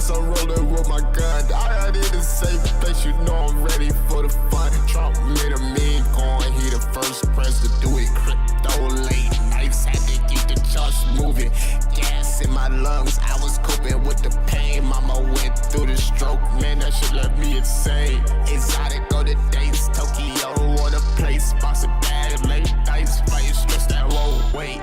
Plus I'm rolling with my gun. I got in the safe place, you know I'm ready for the fun. Trump made a mean coin, he the first president to do it. Crypto late nights, had to keep the charts moving. Gas in my lungs, I was coping with the pain. Mama went through the stroke, man, that shit left me insane. Exotic go to dates, Tokyo on a place. Box of bad, late nights, fighting stress that won't wait.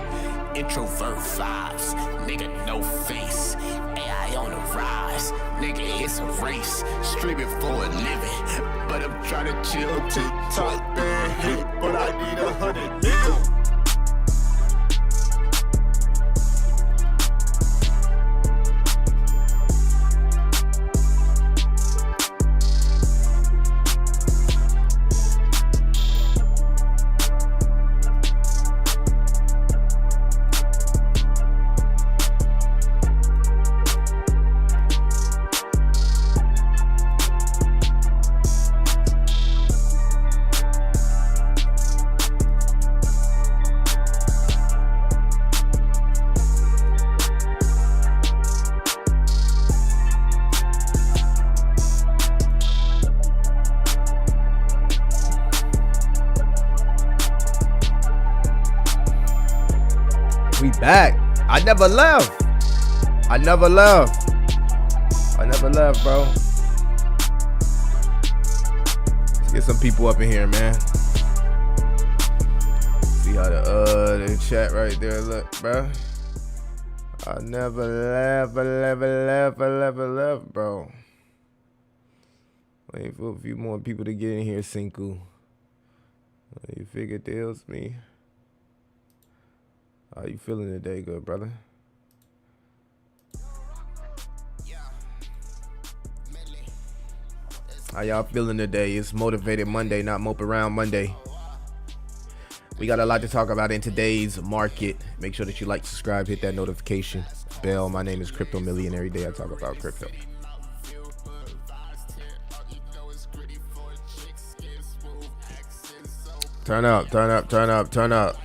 Introvert vibes, nigga no face. AI on the rise, nigga it's a race. Streaming for a living, but I'm trying to chill. TikTok bad hit, but I need 100 niggas. We back. I never left. I never left, bro. Let's get some people up in here, man. See how the chat right there look, bro. I never left, bro. Wait for a few more people to get in here, Sinku. You figure deals me. How you feeling today, good brother? How y'all feeling today? It's Motivated Monday, not Mope Around Monday. We got a lot to talk about in today's market. Make sure that you like, subscribe, hit that notification bell. My name is Crypto Million. Every day I talk about crypto. Turn up, turn up, turn up, turn up.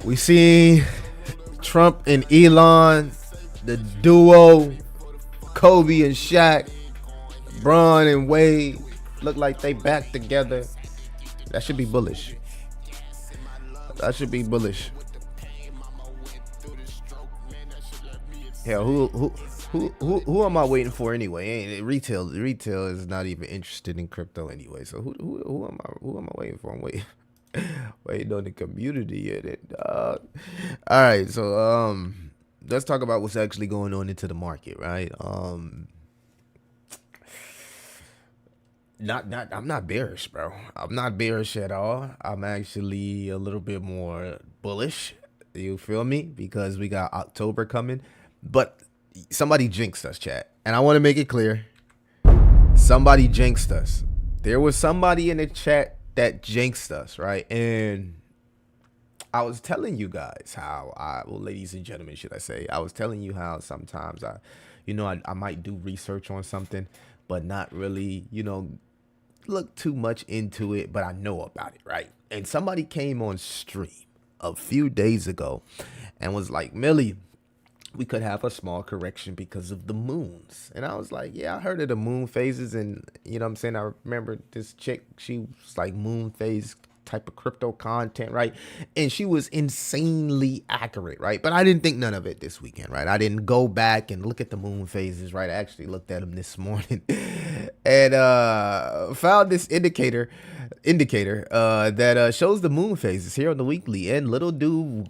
We see Trump and Elon, the duo, Kobe and Shaq, Bron and Wade, look like they back together. That should be bullish. That should be bullish. Hell, who am I waiting for anyway? Ain't retail is not even interested in crypto anyway. So who am I waiting for? I'm waiting on the community in it, dog. All right, so let's talk about what's actually going on into the market, right? I'm not bearish, bro. I'm not bearish at all. I'm actually a little bit more bullish. You feel me? Because we got October coming, but somebody jinxed us, chat, and I want to make it clear. Somebody jinxed us. There was somebody in the chat that jinxed us, right? And I was telling you guys how well, ladies and gentlemen, should I say, I was telling you how sometimes I might do research on something, but not really, look too much into it, but I know about it, right? And somebody came on stream a few days ago and was like, Millie, we could have a small correction because of the moons. And I was like, yeah, I heard of the moon phases. And you know what I'm saying? I remember this chick, she was like moon phase type of crypto content, right? And she was insanely accurate, right? But I didn't think none of it this weekend, right? I didn't go back and look at the moon phases, right? I actually looked at them this morning and found this indicator that shows the moon phases here on the weekly. And little do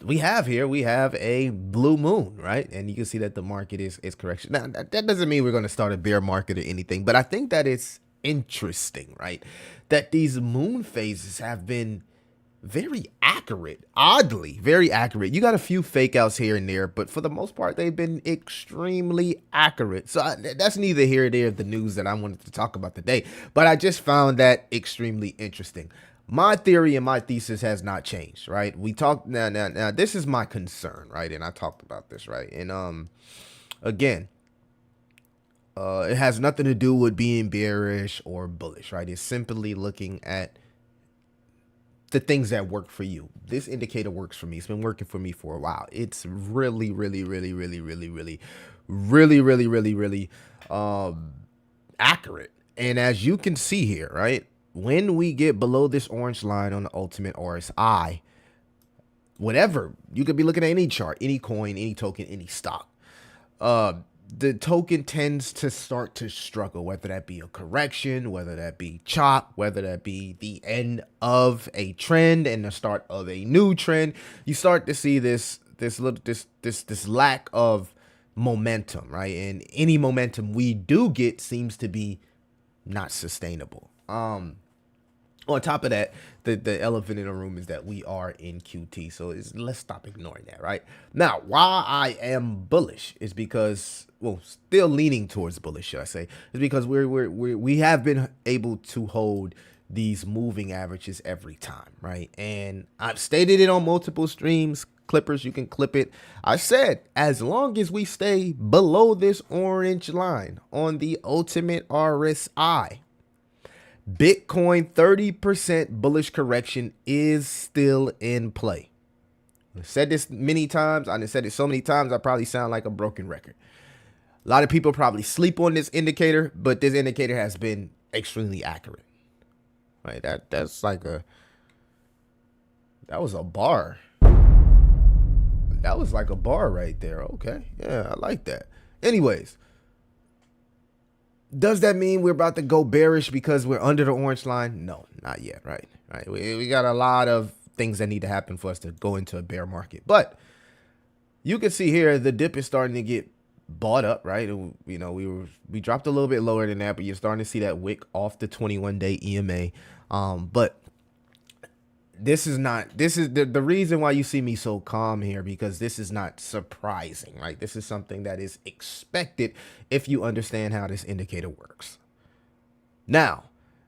we have a blue moon, right? And you can see that the market is correction. Now, that doesn't mean we're going to start a bear market or anything, but I think that it's interesting, right? That these moon phases have been very accurate, oddly, very accurate. You got a few fake outs here and there, but for the most part, they've been extremely accurate. So that's neither here nor there the news that I wanted to talk about today, but I just found that extremely interesting. My theory and my thesis has not changed, right? We talked now. This is my concern, right? And I talked about this, right? And again, it has nothing to do with being bearish or bullish, right? It's simply looking at the things that work for you. This indicator works for me. It's been working for me for a while. It's really, really, really, really, really, really, really, really, really, really accurate. And as you can see here, right, when we get below this orange line on the ultimate RSI, whatever, you could be looking at any chart, any coin, any token, any stock, the token tends to start to struggle, whether that be a correction, whether that be chop, whether that be the end of a trend and the start of a new trend. You start to see this lack of momentum, right? And any momentum we do get seems to be not sustainable. On top of that, the elephant in the room is that we are in QT. So let's stop ignoring that, right? Now, why I am bullish is because, well, still leaning towards bullish, should I say, is because we have been able to hold these moving averages every time, right? And I've stated it on multiple streams. Clippers, you can clip it. I said, as long as we stay below this orange line on the ultimate RSI, Bitcoin 30% bullish correction is still in play. I've said this many times. I've said it so many times, I probably sound like a broken record. A lot of people probably sleep on this indicator, but this indicator has been extremely accurate. Right? That's like that was a bar. That was like a bar right there. Okay. Yeah, I like that. Anyways, does that mean we're about to go bearish because we're under the orange line? No, not yet, right? Right. We got a lot of things that need to happen for us to go into a bear market. But you can see here the dip is starting to get bought up, right? You know, we dropped a little bit lower than that, but you're starting to see that wick off the 21-day EMA. But this is the reason why you see me so calm here, because this is not surprising, right? This is something that is expected if you understand how this indicator works. Now,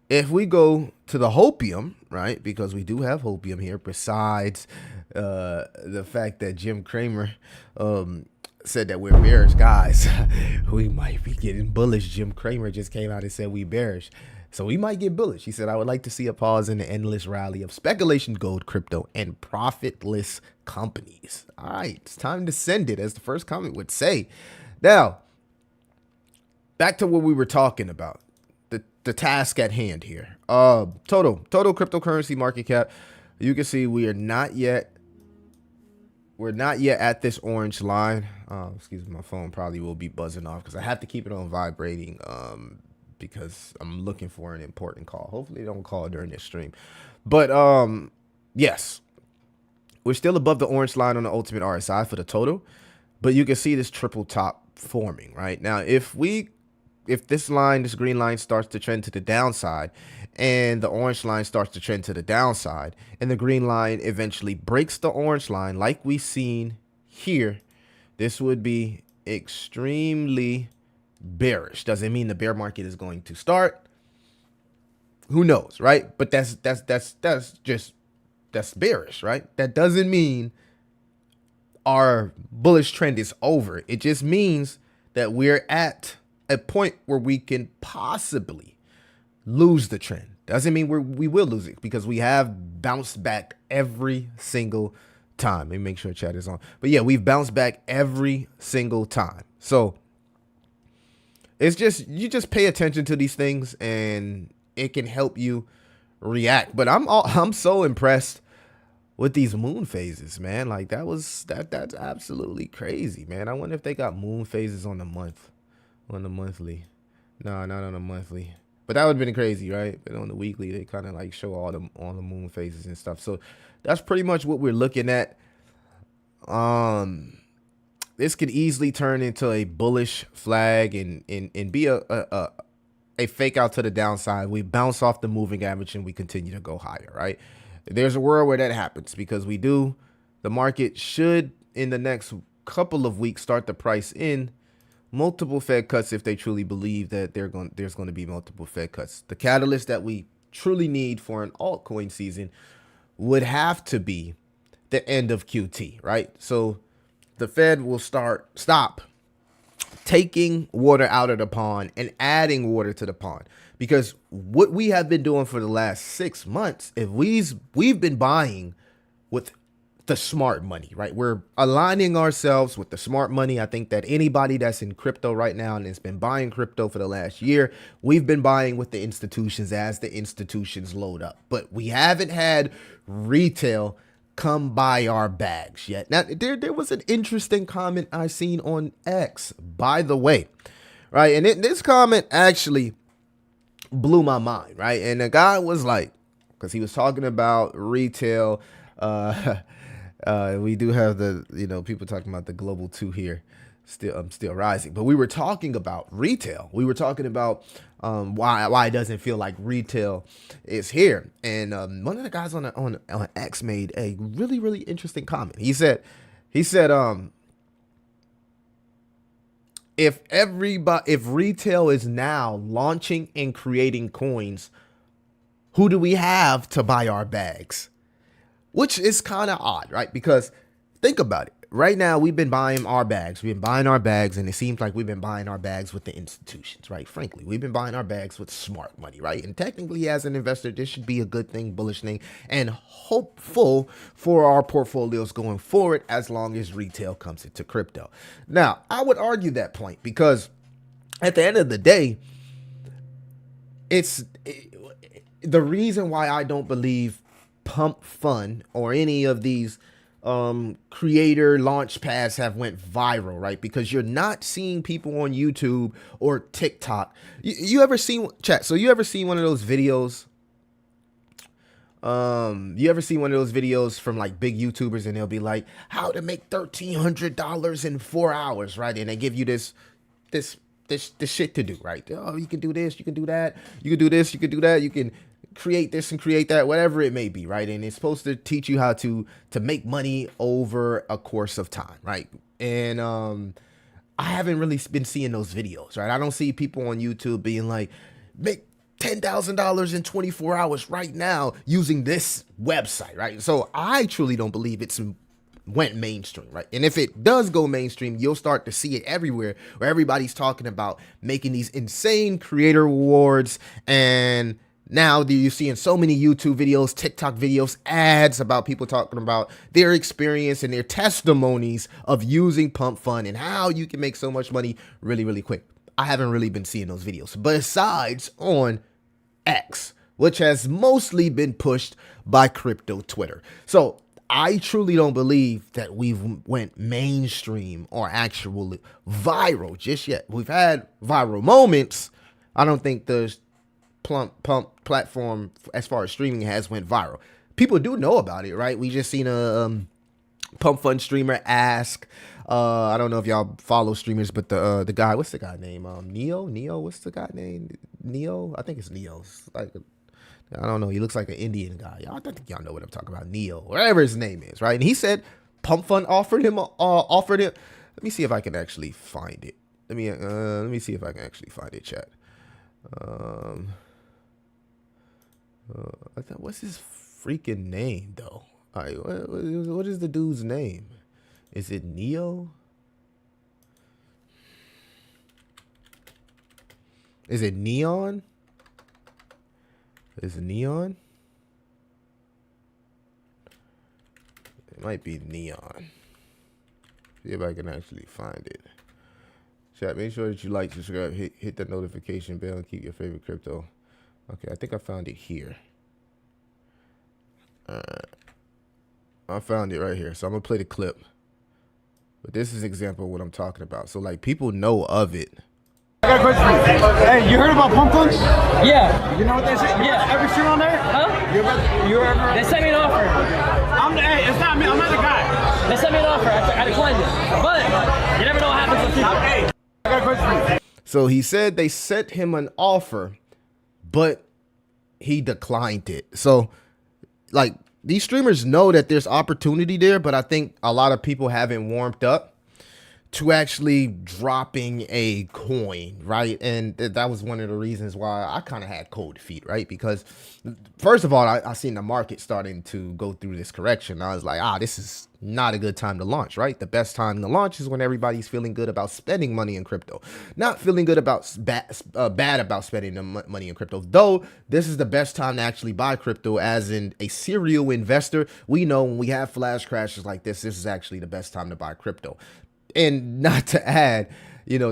if we go to the hopium, right, because we do have hopium here, besides the fact that Jim Cramer said that we're bearish, guys, we might be getting bullish. Jim Cramer just came out and said we bearish. So we might get bullish. He said, I would like to see a pause in the endless rally of speculation, gold, crypto, and profitless companies. All right, it's time to send it, as the first comment would say. Now, back to what we were talking about, the task at hand here. Total cryptocurrency market cap. You can see we're not yet at this orange line. Excuse me, my phone probably will be buzzing off because I have to keep it on vibrating. Because I'm looking for an important call. Hopefully they don't call during this stream. But yes, we're still above the orange line on the ultimate RSI for the total, but you can see this triple top forming right now. If this green line starts to trend to the downside and the orange line starts to trend to the downside and the green line eventually breaks the orange line like we've seen here, this would be extremely bearish. Doesn't mean the bear market is going to start. Who knows, right? But that's bearish, right? That doesn't mean our bullish trend is over. It just means that we're at a point where we can possibly lose the trend. Doesn't mean we will lose it, because we have bounced back every single time. Let me make sure chat is on. But yeah, we've bounced back every single time. So it's just, you just pay attention to these things and it can help you react. But I'm so impressed with these moon phases, man. Like that's absolutely crazy, man. I wonder if they got moon phases on the monthly. No, not on the monthly. But that would have been crazy, right? But on the weekly, they kind of like show all the moon phases and stuff. So that's pretty much what we're looking at. This could easily turn into a bullish flag and be a fake out to the downside. We bounce off the moving average and we continue to go higher, right? There's a world where that happens, because the market should in the next couple of weeks start to price in multiple Fed cuts if they truly believe that there's going to be multiple Fed cuts. The catalyst that we truly need for an altcoin season would have to be the end of QT, right? So the Fed will stop taking water out of the pond and adding water to the pond, Because what we have been doing for the last 6 months, if we've been buying with the smart money, right? We're aligning ourselves with the smart money. I think that anybody that's in crypto right now and has been buying crypto for the last year, we've been buying with the institutions as the institutions load up. But we haven't had retail come buy our bags yet. Now, there was an interesting comment I seen on X, by the way, right? And this comment actually blew my mind, right? And the guy was like, because he was talking about retail, we do have the, people talking about the global 2 here, still rising. But we were talking about retail. We were talking about why it doesn't feel like retail is here. And one of the guys on X made a really, really interesting comment. He said, if retail is now launching and creating coins, who do we have to buy our bags? Which is kind of odd, right? Because think about it. Right now, we've been buying our bags. We've been buying our bags, and it seems like we've been buying our bags with the institutions, right? Frankly, we've been buying our bags with smart money, right? And technically, as an investor, this should be a good thing, bullish thing, and hopeful for our portfolios going forward as long as retail comes into crypto. Now, I would argue that point because at the end of the day, the reason why I don't believe Pump Fund or any of these creator launch pads have went viral, right? Because you're not seeing people on YouTube or TikTok. You ever seen chat? So you ever seen one of those videos? You ever see one of those videos from like big YouTubers and they'll be like, how to make $1,300 in 4 hours, right? And they give you this shit to do, right? Oh, you can do this, you can do that, you can do this, you can do that, you can create this and create that, whatever it may be, right? And it's supposed to teach you how to make money over a course of time, right? And I haven't really been seeing those videos, right? I don't see people on YouTube being like, make $10,000 in 24 hours right now using this website, right? So I truly don't believe it's went mainstream, right? And if it does go mainstream, you'll start to see it everywhere where everybody's talking about making these insane creator rewards. And now you're seeing so many YouTube videos, TikTok videos, ads about people talking about their experience and their testimonies of using Pump Fund and how you can make so much money really, really quick. I haven't really been seeing those videos besides on X, which has mostly been pushed by crypto Twitter. So I truly don't believe that we've went mainstream or actually viral just yet. We've had viral moments. I don't think the Pump platform as far as streaming has went viral. People do know about it, right? We just seen a Pump Fund streamer ask, I don't know if y'all follow streamers, but the guy, what's the guy name? Neo, what's the guy name? Neo, I think it's Neo. It's like I don't know. He looks like an Indian guy. I think y'all know what I'm talking about. Neo, whatever his name is, right? And he said Pump Fund offered him. Let me see if I can actually find it. Let me see if I can actually find it, chat. What's his freaking name though? All right, what is the dude's name? Is it Neo? Is it Neon? Is it Neon? It might be Neon. See if I can actually find it. Chat, make sure that you like, subscribe, hit the notification bell, and keep your favorite crypto. Okay, I think I found it here. I found it right here. So I'm going to play the clip. But this is an example of what I'm talking about. So, like, people know of it. I got a question for you. Hey, you heard about Pump Fund? Yeah. You know what they say? Yeah. Ever stream on there? Huh? You ever? They sent me an offer. Hey, it's not me. I'm not the guy. They sent me an offer. I declined it. But you never know what happens with people. Hey, I got a question for you. So he said they sent him an offer, but he declined it. So, like, these streamers know that there's opportunity there, but I think a lot of people haven't warmed up to actually dropping a coin, right? And that was one of the reasons why I kind of had cold feet, right? Because first of all, I seen the market starting to go through this correction. I was like, this is not a good time to launch, right? The best time to launch is when everybody's feeling good about spending money in crypto, not feeling good about bad about spending the money in crypto. Though this is the best time to actually buy crypto as in a serial investor. We know when we have flash crashes like this is actually the best time to buy crypto. And not to add,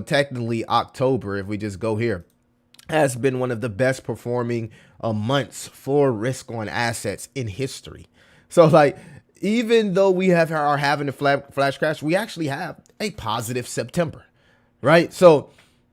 technically October, if we just go here, has been one of the best performing months for risk on assets in history. So like, even though we are having a flash crash, we actually have a positive September, right? So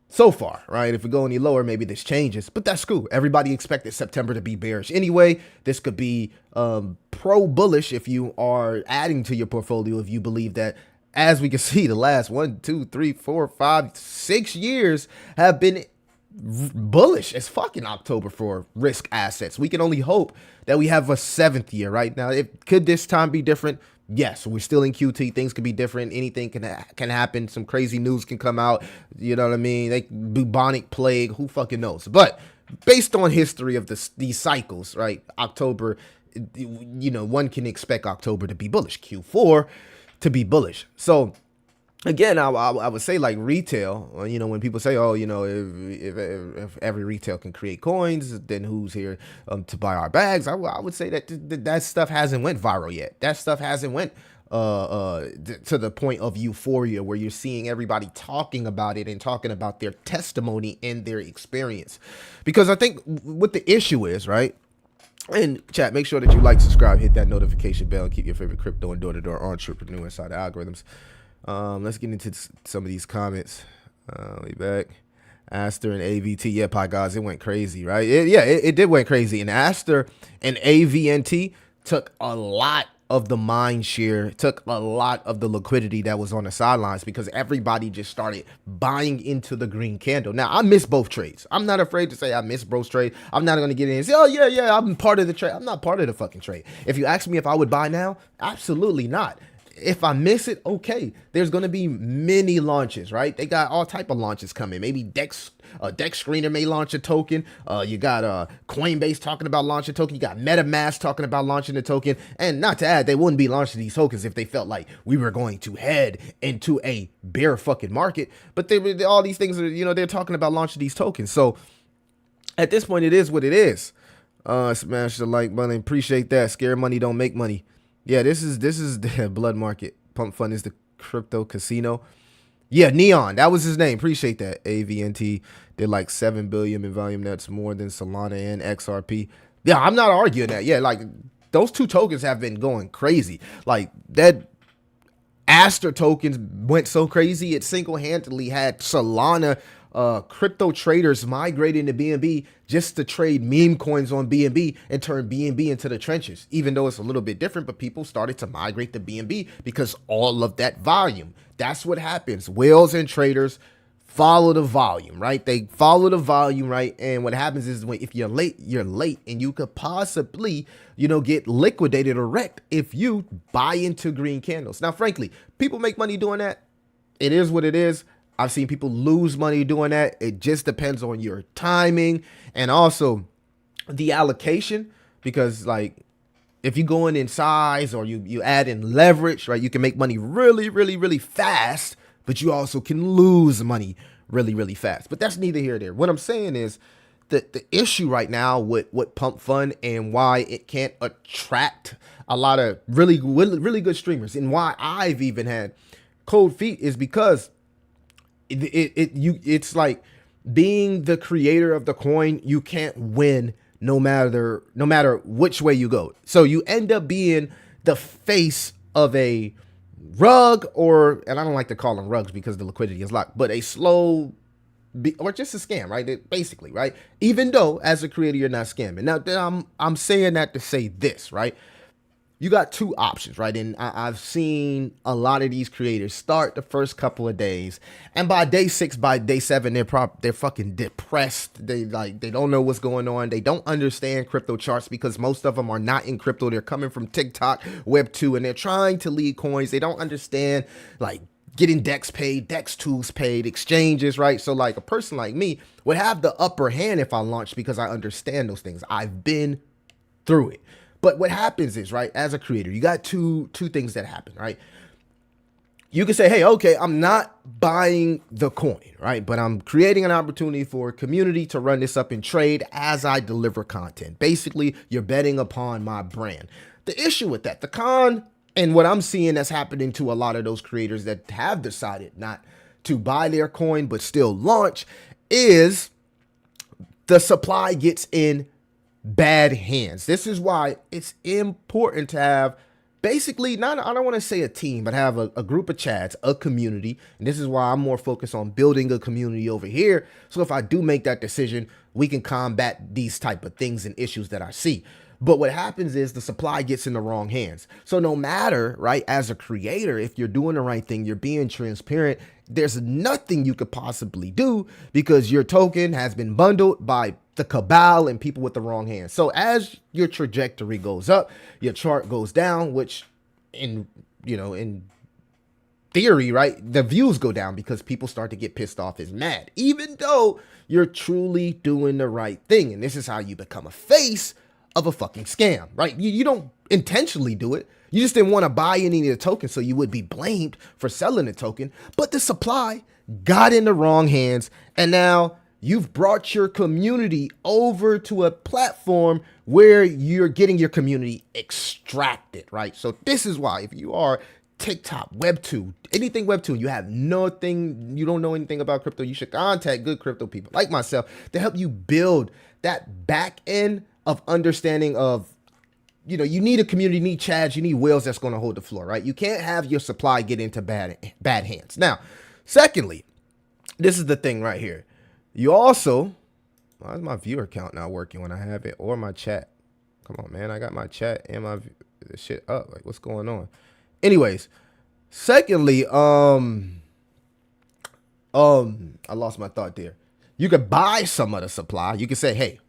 far, right? If we go any lower, maybe this changes, but that's cool. Everybody expected September to be bearish anyway. This could be pro bullish if you are adding to your portfolio, if you believe that. As we can see, the last 1, 2, 3, 4, 5, 6 years have been bullish as fucking October for risk assets. We can only hope that we have a 7th year right now. Could this time be different? Yes, we're still in QT. Things could be different. Anything can happen. Some crazy news can come out. You know what I mean? Bubonic plague. Who fucking knows? But based on history of these cycles, right? October, one can expect October to be bullish. Q4 to be bullish. So again, I would say like retail, when people say, if every retail can create coins, then who's here to buy our bags? I would say that stuff hasn't went viral yet. That stuff hasn't went to the point of euphoria where you're seeing everybody talking about it and talking about their testimony and their experience. Because I think what the issue is, right? And chat, make sure that you like, subscribe, hit that notification bell, and keep your favorite crypto and door-to-door entrepreneur inside the algorithms. Let's get into some of these comments. We back. Aster and AVT. Yeah, Pi guys, it went crazy, right? It did went crazy. And Aster and AVNT took a lot of the mind share, took a lot of the liquidity that was on the sidelines because everybody just started buying into the green candle. Now, I miss both trades. I'm not afraid to say I miss both trades. I'm not going to get in and say, I'm part of the trade. I'm not part of the fucking trade. If you ask me if I would buy now, absolutely not. If I miss it, okay. There's going to be many launches, right? They got all type of launches coming. Maybe Dex Screener may launch a token. You got Coinbase talking about launching a token. You got MetaMask talking about launching a token. And not to add, they wouldn't be launching these tokens if they felt like we were going to head into a bear fucking market. But all these things are, they're talking about launching these tokens. So at this point, it is what it is. Smash the like button. Appreciate that. Scare money don't make money. Yeah, this is the blood market. Pump Fund is the crypto casino. Yeah, Neon, that was his name. Appreciate that. AVNT did like 7 billion in volume. That's more than Solana and XRP. Yeah, I'm not arguing that. Yeah, like those two tokens have been going crazy. Like that Aster tokens went so crazy, it single-handedly had Solana crypto traders migrating to BNB just to trade meme coins on BNB and turn BNB into the trenches, even though it's a little bit different. But people started to migrate to BNB because all of that volume. That's what happens. Whales and traders follow the volume, right? They follow the volume, right? And what happens is if you're late, and you could possibly, get liquidated or wrecked if you buy into green candles. Now, frankly, people make money doing that. It is what it is. I've seen people lose money doing that. It just depends on your timing and also the allocation, because like if you go in size or you add in leverage, right, you can make money really, really, really fast, but you also can lose money really, really fast. But that's neither here nor there. What I'm saying is that the issue right now with Pump Fund and why it can't attract a lot of really good streamers and why I've even had cold feet is because it's like being the creator of the coin, you can't win no matter which way you go. So you end up being the face of a rug, and I don't like to call them rugs because the liquidity is locked, but a slow or just a scam, right? Basically, right? Even though as a creator you're not scamming. Now I'm saying that to say this, right? You got two options, right? And I've seen a lot of these creators start the first couple of days, and by day 6, by day 7, they're fucking depressed. They don't know what's going on. They don't understand crypto charts because most of them are not in crypto. They're coming from TikTok, Web2, and they're trying to lead coins. They don't understand like getting Dex paid, Dex tools paid, exchanges, right? So like a person like me would have the upper hand if I launched because I understand those things. I've been through it. But what happens is, right, as a creator, you got two things that happen, right? You can say, hey, okay, I'm not buying the coin, right? But I'm creating an opportunity for a community to run this up and trade as I deliver content. Basically, you're betting upon my brand. The issue with that, the con, and what I'm seeing that's happening to a lot of those creators that have decided not to buy their coin but still launch, is the supply gets in bad hands. This is why it's important to have basically not, I don't want to say a team, but have a group of chads, a community. And this is why I'm more focused on building a community over here. So if I do make that decision, we can combat these type of things and issues that I see. But what happens is the supply gets in the wrong hands. So no matter, right, as a creator, if you're doing the right thing, you're being transparent, there's nothing you could possibly do because your token has been bundled by the cabal and people with the wrong hands. So as your trajectory goes up, your chart goes down, which in theory, right, the views go down because people start to get pissed off and mad, even though you're truly doing the right thing. And this is how you become a face of a fucking scam, right? You don't intentionally do it. You just didn't want to buy any of the tokens, so you would be blamed for selling the token. But the supply got in the wrong hands, and now you've brought your community over to a platform where you're getting your community extracted, right? So this is why if you are TikTok, Web2, anything Web2, you have nothing, you don't know anything about crypto, you should contact good crypto people like myself to help you build that back end of understanding of, you need a community, you need chads, you need whales that's going to hold the floor, right? You can't have your supply get into bad hands. Now, secondly, this is the thing right here. You also, why is my viewer count not working when I have it, or my chat? Come on, man, I got my chat and my shit up. Like, what's going on? Anyways, secondly, I lost my thought there. You could buy some of the supply. You could say, hey,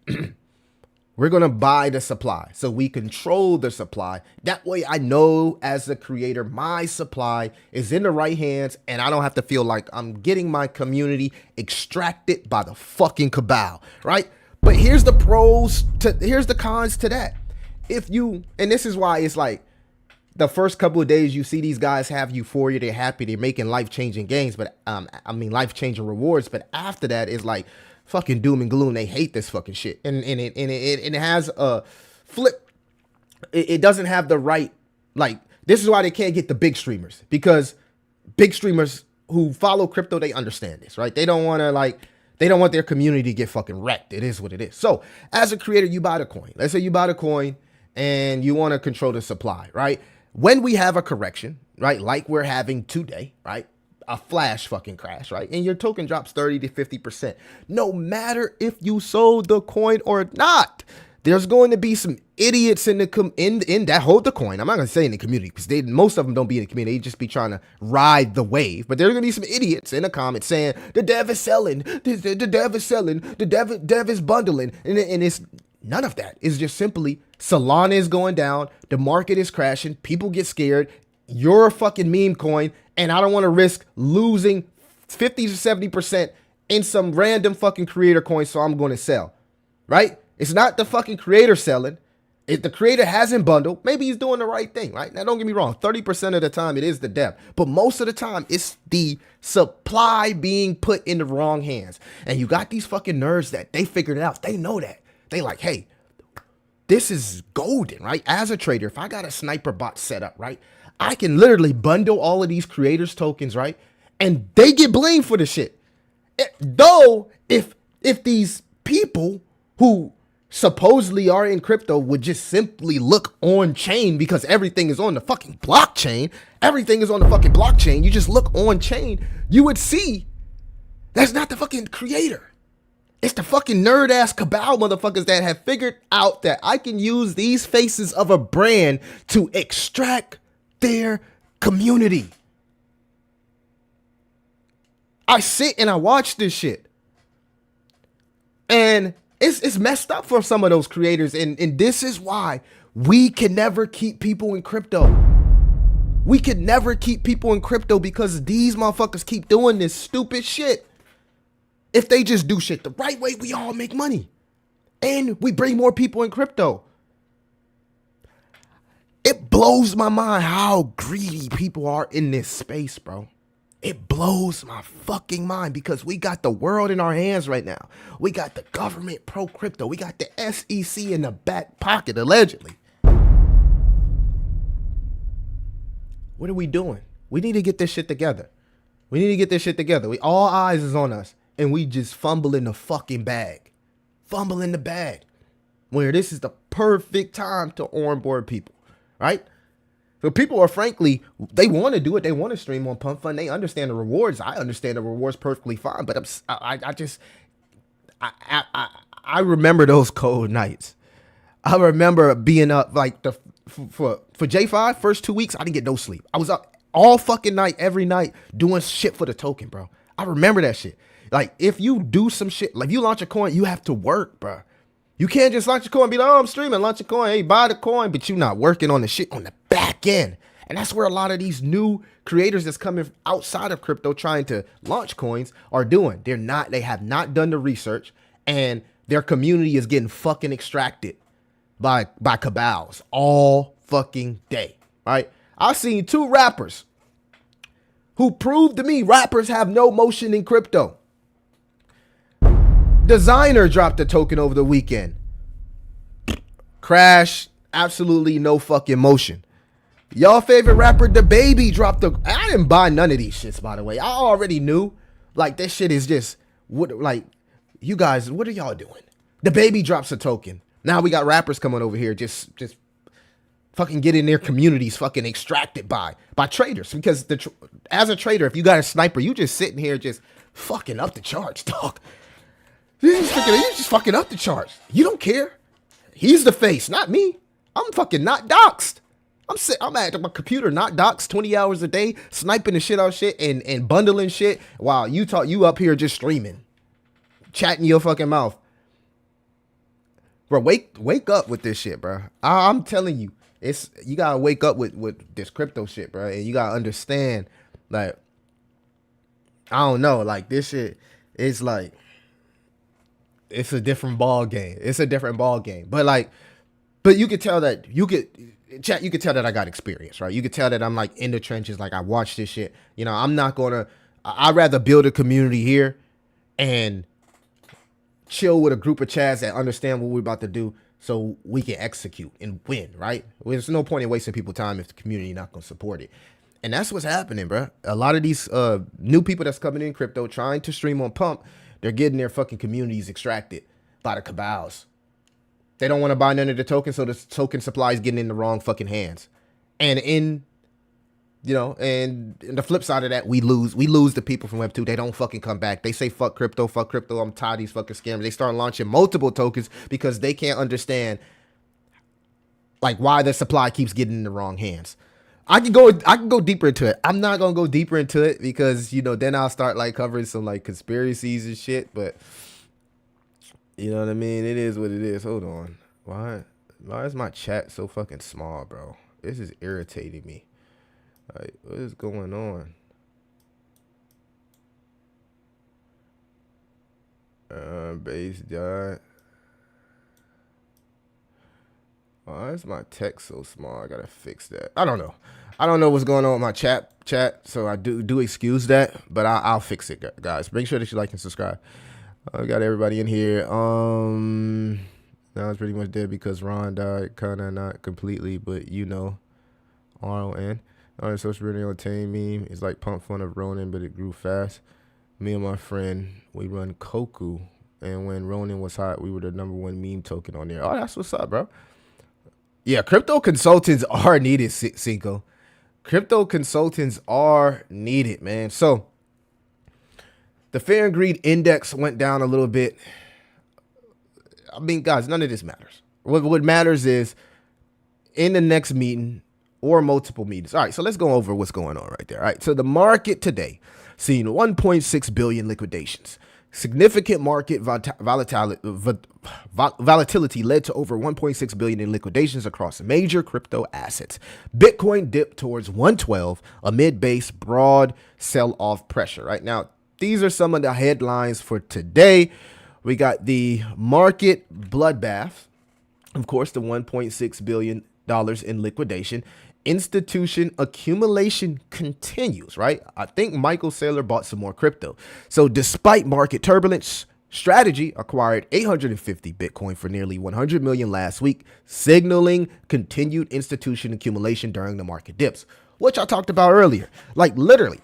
we're going to buy the supply. So we control the supply. That way I know as a creator, my supply is in the right hands and I don't have to feel like I'm getting my community extracted by the fucking cabal, right? But here's the here's the cons to that. And this is why it's like the first couple of days you see these guys have euphoria, they're happy, they're making life-changing gains, but life-changing rewards. But after that, it's like fucking doom and gloom. They hate this fucking shit, and it has a flip. It doesn't have the right, like, this is why they can't get the big streamers, because big streamers who follow crypto, they understand this, right? They don't want their community to get fucking wrecked. It is what it is. So as a creator, you buy the coin. Let's say you buy the coin and you want to control the supply, right? When we have a correction, right, like we're having today, right, a flash fucking crash, right, and your token drops 30 to 50%, no matter if you sold the coin or not, there's going to be some idiots in that hold the coin. I'm not going to say in the community, because most of them don't be in the community. They just be trying to ride the wave. But there's going to be some idiots in the comments saying the dev is selling, the dev is selling, the dev is bundling, and it's none of that. It's just simply Solana is going down, the market is crashing, people get scared, you're a fucking meme coin, and I don't want to risk losing 50 to 70% in some random fucking creator coin, so I'm going to sell, right? It's not the fucking creator selling. If the creator hasn't bundled, maybe he's doing the right thing, right? Now, don't get me wrong, 30% of the time it is the dev, but most of the time it's the supply being put in the wrong hands. And you got these fucking nerds that they figured it out. They know that. They like, hey, this is golden, right? As a trader, if I got a sniper bot set up, right, I can literally bundle all of these creators tokens, right? And they get blamed for the shit. Though, if these people who supposedly are in crypto would just simply look on chain, because everything is on the fucking blockchain. Everything is on the fucking blockchain. You just look on chain, you would see that's not the fucking creator. It's the fucking nerd ass cabal motherfuckers that have figured out that I can use these faces of a brand to extract their community. I sit and I watch this shit. And it's messed up for some of those creators. And this is why we can never keep people in crypto. We could never keep people in crypto because these motherfuckers keep doing this stupid shit. If they just do shit the right way, we all make money. And we bring more people in crypto. It blows my mind how greedy people are in this space, bro. It blows my fucking mind because we got the world in our hands right now. We got the government pro-crypto. We got the SEC in the back pocket, allegedly. What are we doing? We need to get this shit together. We need to get this shit together. All eyes is on us, and we just fumble in the fucking bag. Fumble in the bag. Where this is the perfect time to onboard people, right? So people are frankly, they want to do it. They want to stream on Pump Fund. They understand the rewards. I understand the rewards perfectly fine. But I remember those cold nights. I remember being up like for J5 first 2 weeks. I didn't get no sleep. I was up all fucking night, every night doing shit for the token, bro. I remember that shit. Like if you do some shit, like you launch a coin, you have to work, bro. You can't just launch a coin and be like, oh, I'm streaming, launch a coin, hey, buy the coin, but you're not working on the shit on the back end. And that's where a lot of these new creators that's coming outside of crypto trying to launch coins are doing. They have not done the research, and their community is getting fucking extracted by cabals all fucking day, right? I've seen 2 rappers who proved to me rappers have no motion in crypto. Designer dropped a token over the weekend. Crash, absolutely no fucking motion. Y'all favorite rapper, DaBaby, dropped a... I didn't buy none of these shits, by the way. I already knew. Like, this shit is just... Like, you guys, what are y'all doing? DaBaby drops a token. Now we got rappers coming over here just fucking getting their communities fucking extracted by traders. Because as a trader, if you got a sniper, you just sitting here just fucking up the charts, dog. You're just fucking up the charts. You don't care. He's the face, not me. I'm fucking not doxxed. I'm at my computer, not doxxed 20 hours a day, sniping the shit out of shit and bundling shit while you up here just streaming, chatting your fucking mouth. Bro, wake up with this shit, bro. I'm telling you, you gotta wake up with this crypto shit, bro, and you gotta understand, like, I don't know, like this shit is like. It's a different ball game. But you could tell that you could tell that I got experience, right? You could tell that I'm like in the trenches, like I watch this shit. You know, I'd rather build a community here and chill with a group of chads that understand what we're about to do so we can execute and win, right? There's no point in wasting people's time if the community not gonna support it. And that's what's happening, bro. A lot of these new people that's coming in crypto trying to stream on Pump, they're getting their fucking communities extracted by the cabals. They don't want to buy none of the tokens, so the token supply is getting in the wrong fucking hands. And and the flip side of that, we lose the people from Web2. They don't fucking come back. They say fuck crypto. I'm tired of these fucking scammers. They start launching multiple tokens because they can't understand like why the supply keeps getting in the wrong hands. I can go deeper into it. I'm not gonna go deeper into it because then I'll start like covering some like conspiracies and shit. But you know what I mean? It is what it is. Hold on. Why is my chat so fucking small, bro? This is irritating me. Like, what is going on? Base died. Why is my text so small? I gotta fix that. I don't know what's going on with my chat. So I do excuse that, but I'll fix it, guys. Make sure that you like and subscribe. I got everybody in here. Now it's pretty much dead because Ron died. Kinda not completely, but RON. Alright, social media entertain meme. It's like Pump Fun of Ronin, but it grew fast. Me and my friend, we run Koku, and when Ronin was hot, we were the #1 meme token on there. Oh, that's what's up, bro. Yeah, crypto consultants are needed, Cinco. Crypto consultants are needed, man. So, the Fear and Greed Index went down a little bit. I mean, guys, none of this matters. What matters is in the next meeting or multiple meetings. All right, so let's go over what's going on right there. All right, so the market today seen 1.6 billion liquidations. Significant market volatility led to over 1.6 billion in liquidations across major crypto assets. Bitcoin dipped towards 112 amid base broad sell-off pressure. Right now, these are some of the headlines for today. We got the market bloodbath, of course, the $1.6 billion in liquidation. Institution accumulation continues, right? I think Michael Saylor bought some more crypto. So despite market turbulence, Strategy acquired 850 Bitcoin for nearly 100 million last week, signaling continued institution accumulation during the market dips, which I talked about earlier. Like literally,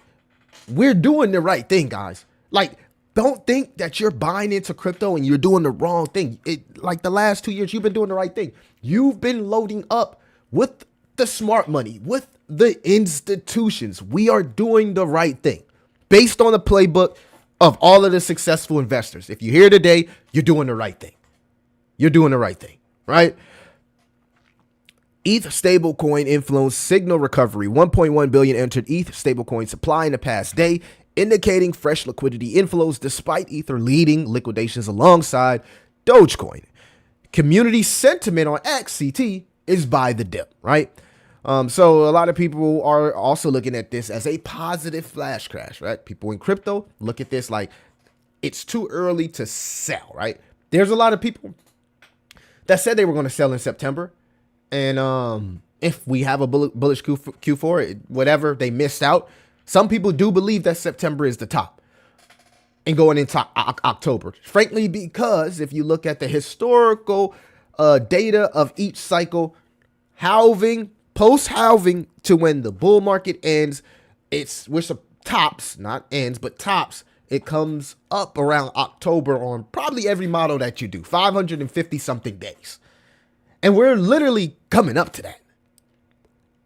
we're doing the right thing, guys. Like, don't think that you're buying into crypto and you're doing the wrong thing. Like the last 2 years, you've been doing the right thing. You've been loading up with the smart money, with the institutions. We are doing the right thing based on the playbook of all of the successful investors. If you're here today, you're doing the right thing. You're doing the right thing, right? ETH stablecoin influenced signal recovery. 1.1 billion entered ETH stablecoin supply in the past day, indicating fresh liquidity inflows despite Ether leading liquidations alongside Dogecoin. Community sentiment on XCT is buy the dip, right? So a lot of people are also looking at this as a positive flash crash, right? People in crypto look at this like it's too early to sell, right? There's a lot of people that said they were going to sell in September. And if we have a bullish Q4, whatever, they missed out. Some people do believe that September is the top and going into October. Frankly, because if you look at the historical data of each cycle, halving, post-halving to when the bull market ends, we're tops, not ends, but tops. It comes up around October on probably every model that you do, 550 something days. And we're literally coming up to that.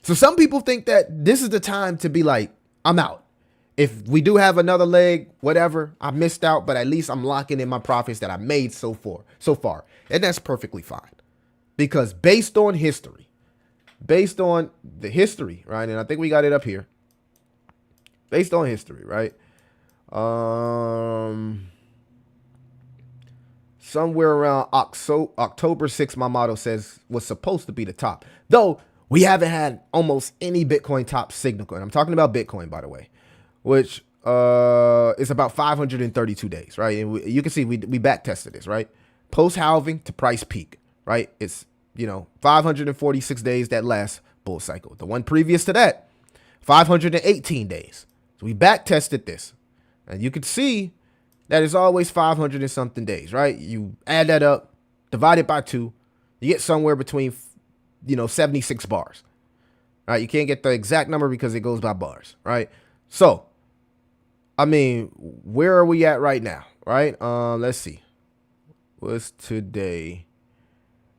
So some people think that this is the time to be like, I'm out. If we do have another leg, whatever, I missed out, but at least I'm locking in my profits that I made so far. And that's perfectly fine. Because based on history, based on the history, right? And I think we got it up here. Based on history, right? Somewhere around October 6th, my model says was supposed to be the top. Though we haven't had almost any Bitcoin top signal coin. I'm talking about Bitcoin, by the way, which is about 532 days, right? And you can see we back tested this, right? Post halving to price peak, right? It's 546 days that last bull cycle. The one previous to that, 518 days. So we back tested this, and you can see that it's always 500 and something days, right? You add that up, divide it by 2, you get somewhere between 76 bars. Right? You can't get the exact number because it goes by bars, right? So, I mean, where are we at right now, right? Let's see. What's today?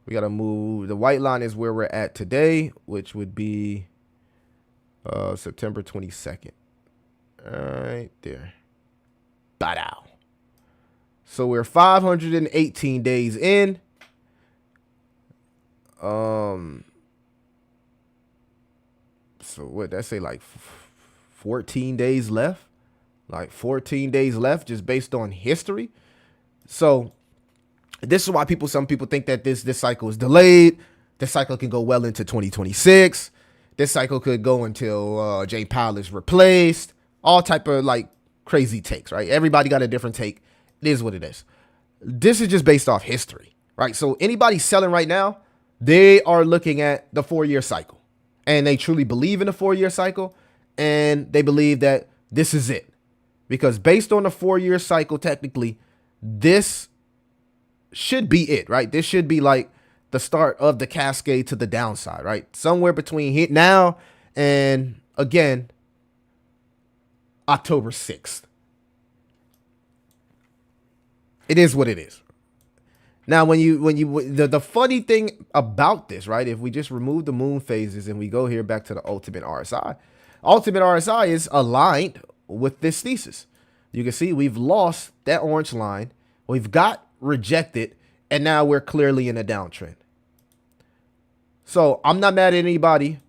We got to move. The white line is where we're at today, which would be September 22nd. All right there. Ba-dow. So we're 518 days in. So what that say, like 14 days left? Like 14 days left just based on history. So this is why some people think that this cycle is delayed. This cycle can go well into 2026. This cycle could go until Jay Powell is replaced. All type of like crazy takes, right? Everybody got a different take. It is what it is. This is just based off history, right? So anybody selling right now, they are looking at the 4-year cycle, and they truly believe in the 4-year cycle, and they believe that this is it. Because based on the 4-year cycle, technically, this should be it, right? This should be like the start of the cascade to the downside, right? Somewhere between here now and, again, October 6th. It is what it is. Now, the funny thing about this, right? If we just remove the moon phases and we go here back to the ultimate RSI is aligned with this thesis. You can see we've lost that orange line. We've got rejected, and now we're clearly in a downtrend. So I'm not mad at anybody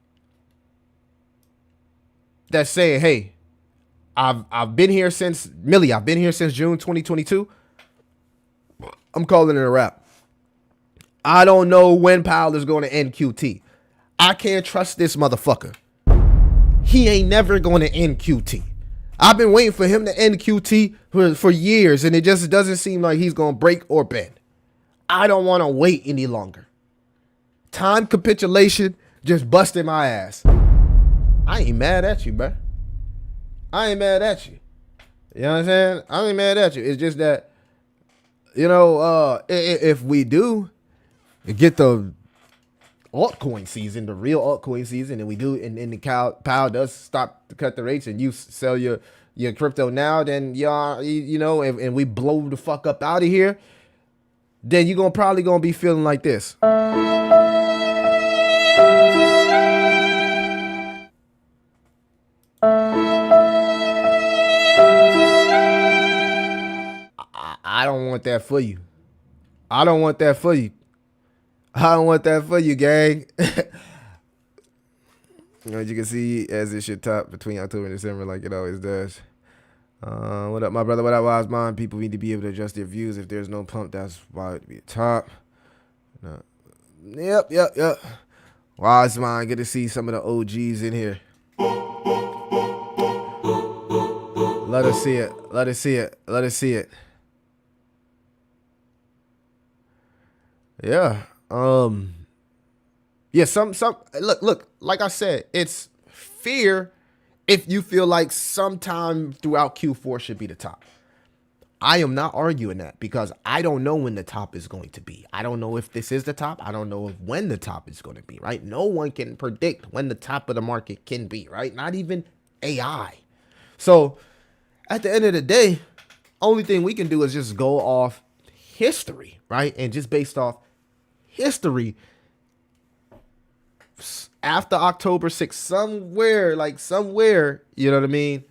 that's saying, hey, I've been here since Millie. I've been here since June 2022. I'm calling it a wrap. I don't know when Powell is going to end QT. I can't trust this motherfucker. He ain't never going to end QT. I've been waiting for him to end QT for years, and it just doesn't seem like he's going to break or bend. I don't want to wait any longer. Time capitulation just busted my ass. I ain't mad at you, bro. I ain't mad at you. You know what I'm saying? I ain't mad at you. It's just that, you know, if we do get the altcoin season, the real altcoin season, and we do, and the Powell does stop to cut the rates, and you sell your crypto now, then y'all, you know, and we blow the fuck up out of here, then you're probably gonna be feeling like this. I don't want that for you. I don't want that for you. I don't want that for you, gang. As you can see, as it should top between October and December like it always does. What up, my brother? What up, Wise Mind? People need to be able to adjust their views. If there's no pump, that's why it be a top. No. Yep. Wise Mind, good to see some of the OGs in here. Let us see it. Let us see it. Let us see it. Yeah. Yeah, some look, like I said, it's fear if you feel like sometime throughout Q4 should be the top. I am not arguing that because I don't know when the top is going to be. I don't know if this is the top. I don't know when the top is going to be, right? No one can predict when the top of the market can be, right? Not even AI. So at the end of the day, only thing we can do is just go off history, right? And just based off history, after October 6th, somewhere, you know what I mean?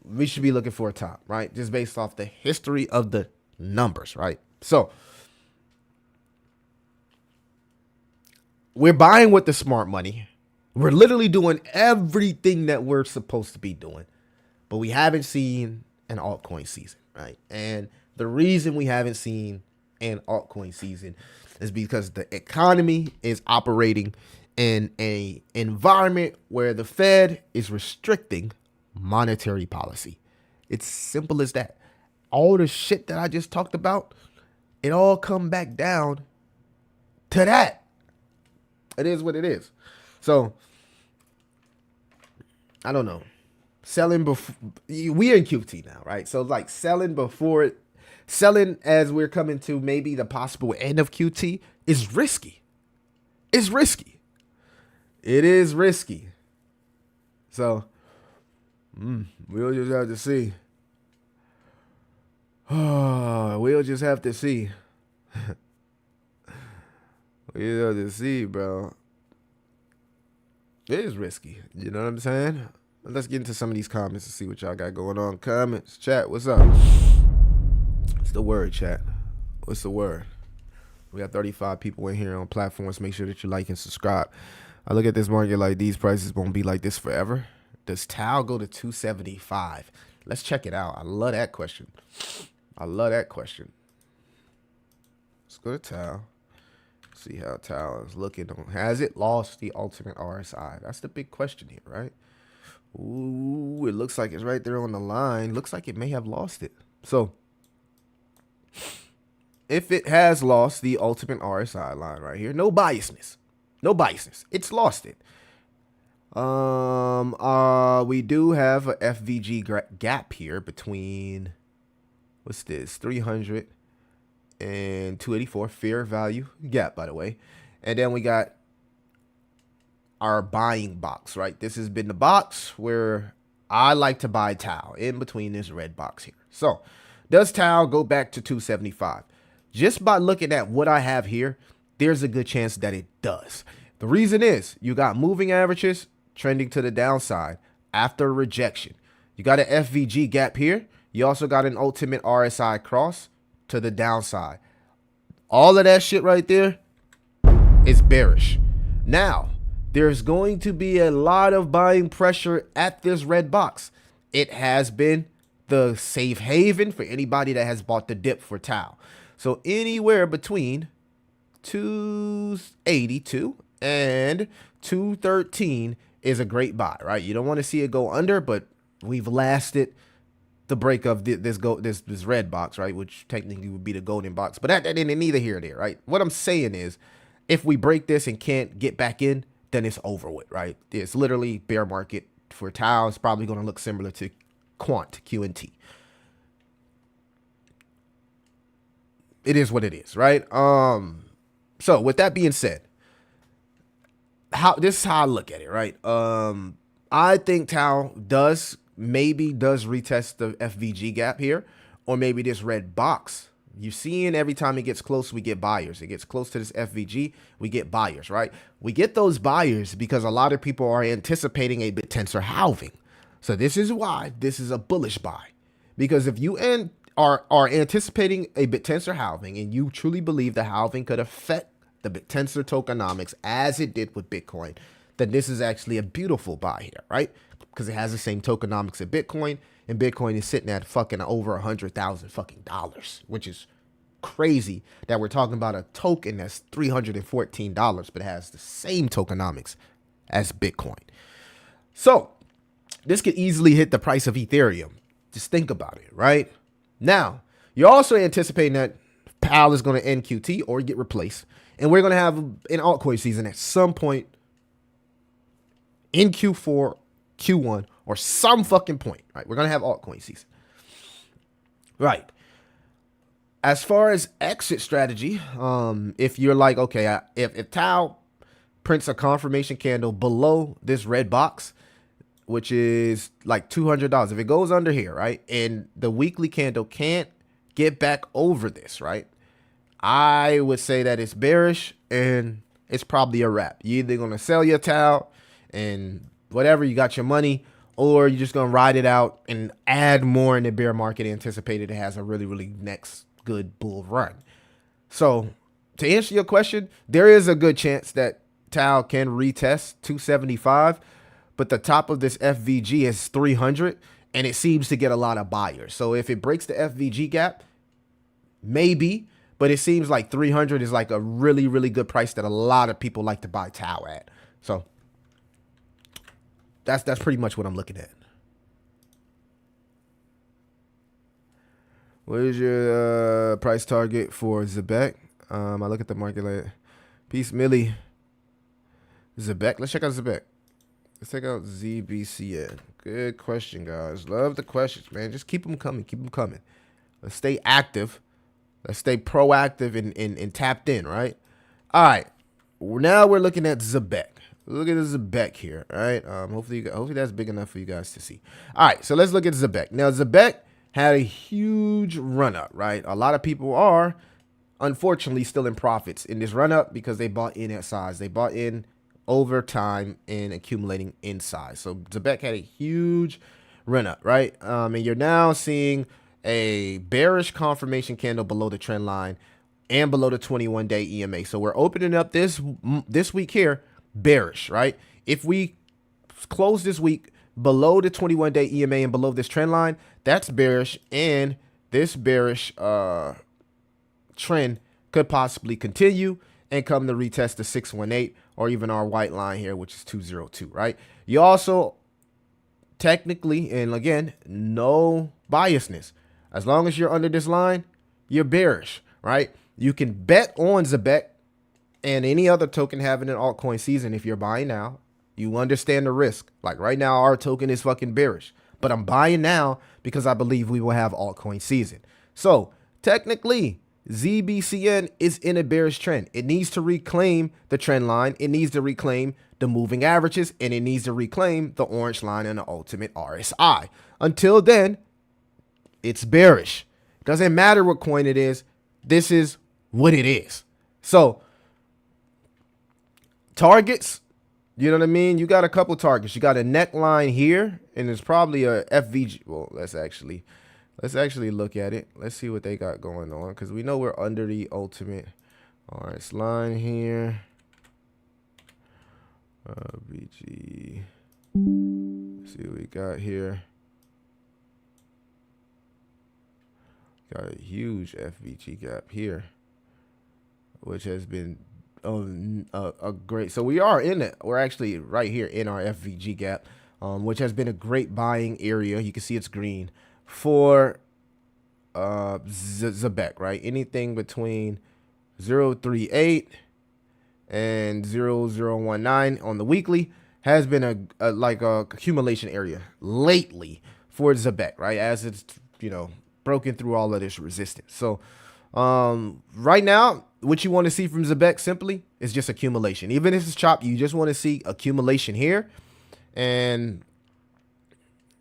We should be looking for a top, right? Just based off the history of the numbers, right? So we're buying with the smart money. We're literally doing everything that we're supposed to be doing, but we haven't seen an altcoin season, right? And the reason we haven't seen an altcoin season is because the economy is operating in an environment where the Fed is restricting monetary policy. It's simple as that. All the shit that I just talked about, it all come back down to that. It is what it is. So I don't know. Selling before, we're in QT now, right? So like selling as we're coming to maybe the possible end of QT is risky. It's risky. It is risky. So we'll just have to see. We'll just have to see. We'll have to see, bro. It is risky. You know what I'm saying? Let's get into some of these comments and see what y'all got going on. Comments, chat, what's up? What's the word, chat? What's the word? We got 35 people in here on platforms. Make sure that you like and subscribe. I look at this market like these prices won't be like this forever. Does Tau go to 275? Let's check it out. I love that question. Let's go to Tau. See how Tau is looking. Has it lost the ultimate RSI? That's the big question here, right? Ooh, it looks like it's right there on the line. Looks like it may have lost it. So if it has lost the ultimate RSI line right here, no biasness. It's lost it. We do have a FVG gap here between, what's this, 300 and 284 fair value gap, by the way. And then we got our buying box, right? This has been the box where I like to buy Tau in between this red box here. So does Tau go back to 275? Just by looking at what I have here, there's a good chance that it does. The reason is you got moving averages trending to the downside after rejection. You got an FVG gap here. You also got an ultimate RSI cross to the downside. All of that shit right there is bearish. Now, there's going to be a lot of buying pressure at this red box. it has been the safe haven for anybody that has bought the dip for Tau. So anywhere between 282 and 213 is a great buy, right? You don't want to see it go under, but we've lasted the break of this red box, right? Which technically would be the golden box, but that ain't neither here or there, right? What I'm saying is, if we break this and can't get back in, then it's over with, right? It's literally bear market for Tau. It's probably going to look similar to Quant, QNT. It is what it is, right? So with that being said, this is how I look at it, right? I think Tau does retest the FVG gap here, or maybe this red box. You're seeing every time it gets close, we get buyers. It gets close to this FVG, we get buyers, right? We get those buyers because a lot of people are anticipating a BitTensor halving. So this is why this is a bullish buy. Because if you are anticipating a BitTensor halving and you truly believe the halving could affect the BitTensor tokenomics as it did with Bitcoin, then this is actually a beautiful buy here, right? Because it has the same tokenomics as Bitcoin, and Bitcoin is sitting at fucking over $100,000, which is crazy that we're talking about a token that's $314, but it has the same tokenomics as Bitcoin. So this could easily hit the price of Ethereum. Just think about it, right? Now, you're also anticipating that PAL is going to end QT or get replaced, and we're going to have an altcoin season at some point in Q4, Q1, or some fucking point, right? We're going to have altcoin season. Right. As far as exit strategy, if you're like, okay, if Tau prints a confirmation candle below this red box, which is like $200, if it goes under here, right, and the weekly candle can't get back over this, right, I would say that it's bearish and it's probably a wrap. You're either going to sell your Tau and whatever, you got your money, or you're just going to ride it out and add more in the bear market anticipated it has a really, really next good bull run. So to answer your question, there is a good chance that Tau can retest 275, but the top of this FVG is 300, and it seems to get a lot of buyers. So if it breaks the FVG gap, maybe, but it seems like 300 is like a really, really good price that a lot of people like to buy Tau at. So that's pretty much what I'm looking at. What is your price target for Zebek? I look at the market like Peace Millie. Zebek. Let's check out Zebek. Let's check out ZBCN. Good question, guys. Love the questions, man. Just keep them coming. Keep them coming. Let's stay active. Let's stay proactive and tapped in, right? All right. Now we're looking at Zebek. Look at Zebek here, all right? Hopefully that's big enough for you guys to see. All right, so let's look at Zebek. Now, Zebek had a huge run-up, right? A lot of people are, unfortunately, still in profits in this run-up because they bought in at size. They bought in over time and accumulating in size. So Zebek had a huge run-up, right? And you're now seeing a bearish confirmation candle below the trend line and below the 21-day EMA. So we're opening up this week here bearish, right? If we close this week below the 21-day EMA and below this trend line, that's bearish, and this bearish trend could possibly continue and come to retest the 618 or even our white line here, which is 202, right? You also technically, and again, no biasness, as long as you're under this line, you're bearish, right? You can bet on Zebek and any other token having an altcoin season. If you're buying now, you understand the risk. Like right now, our token is fucking bearish, but I'm buying now because I believe we will have altcoin season. So technically, ZBCN is in a bearish trend. It needs to reclaim the trend line. It needs to reclaim the moving averages, and it needs to reclaim the orange line and the ultimate RSI. Until then, it's bearish. Doesn't matter what coin it is. This is what it is. So targets, you know what I mean? You got a couple targets. You got a neckline here, and it's probably a FVG. Well, let's actually look at it. Let's see what they got going on, because we know we're under the ultimate RS line here. VG. Let's see what we got here. Got a huge FVG gap here, which has been a great. So we are in it. We're actually right here in our FVG gap, which has been a great buying area. You can see it's green for Xebec, right? Anything between 038 and 0019 on the weekly has been a like a accumulation area lately for Xebec, right? As it's, you know, broken through all of this resistance. So right now, what you want to see from Xebec simply is just accumulation. Even if it's chopped, you just want to see accumulation here. And,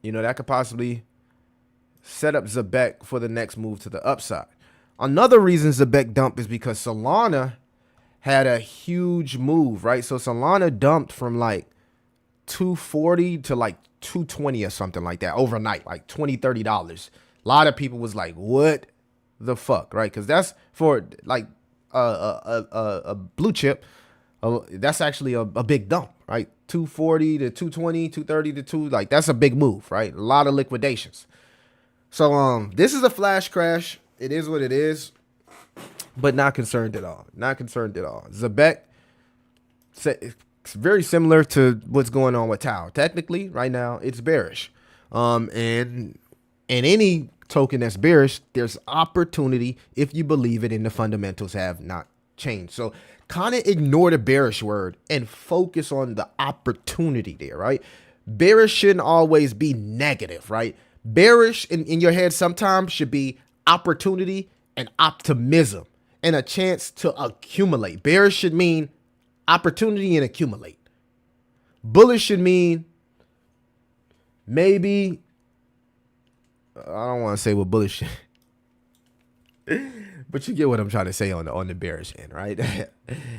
you know, that could possibly set up Xebec for the next move to the upside. Another reason Xebec dumped is because Solana had a huge move, right? So Solana dumped from like 240 to like 220 or something like that overnight, like $20-$30. A lot of people was like, what the fuck, right? Because that's for like a blue chip. That's actually a big dump, right? 240 to 220, 230 to 2, like that's a big move, right? A lot of liquidations. So this is a flash crash. It is what it is, but not concerned at all. Not concerned at all. Xebec, it's very similar to what's going on with Tau. Technically, right now, it's bearish. And any token that's bearish, there's opportunity if you believe it and the fundamentals have not changed. So kind of ignore the bearish word and focus on the opportunity there, right? Bearish shouldn't always be negative, right? Bearish in your head sometimes should be opportunity and optimism and a chance to accumulate. Bearish should mean opportunity and accumulate. Bullish should mean maybe, I don't want to say what bullish, but you get what I'm trying to say on the bearish end, right?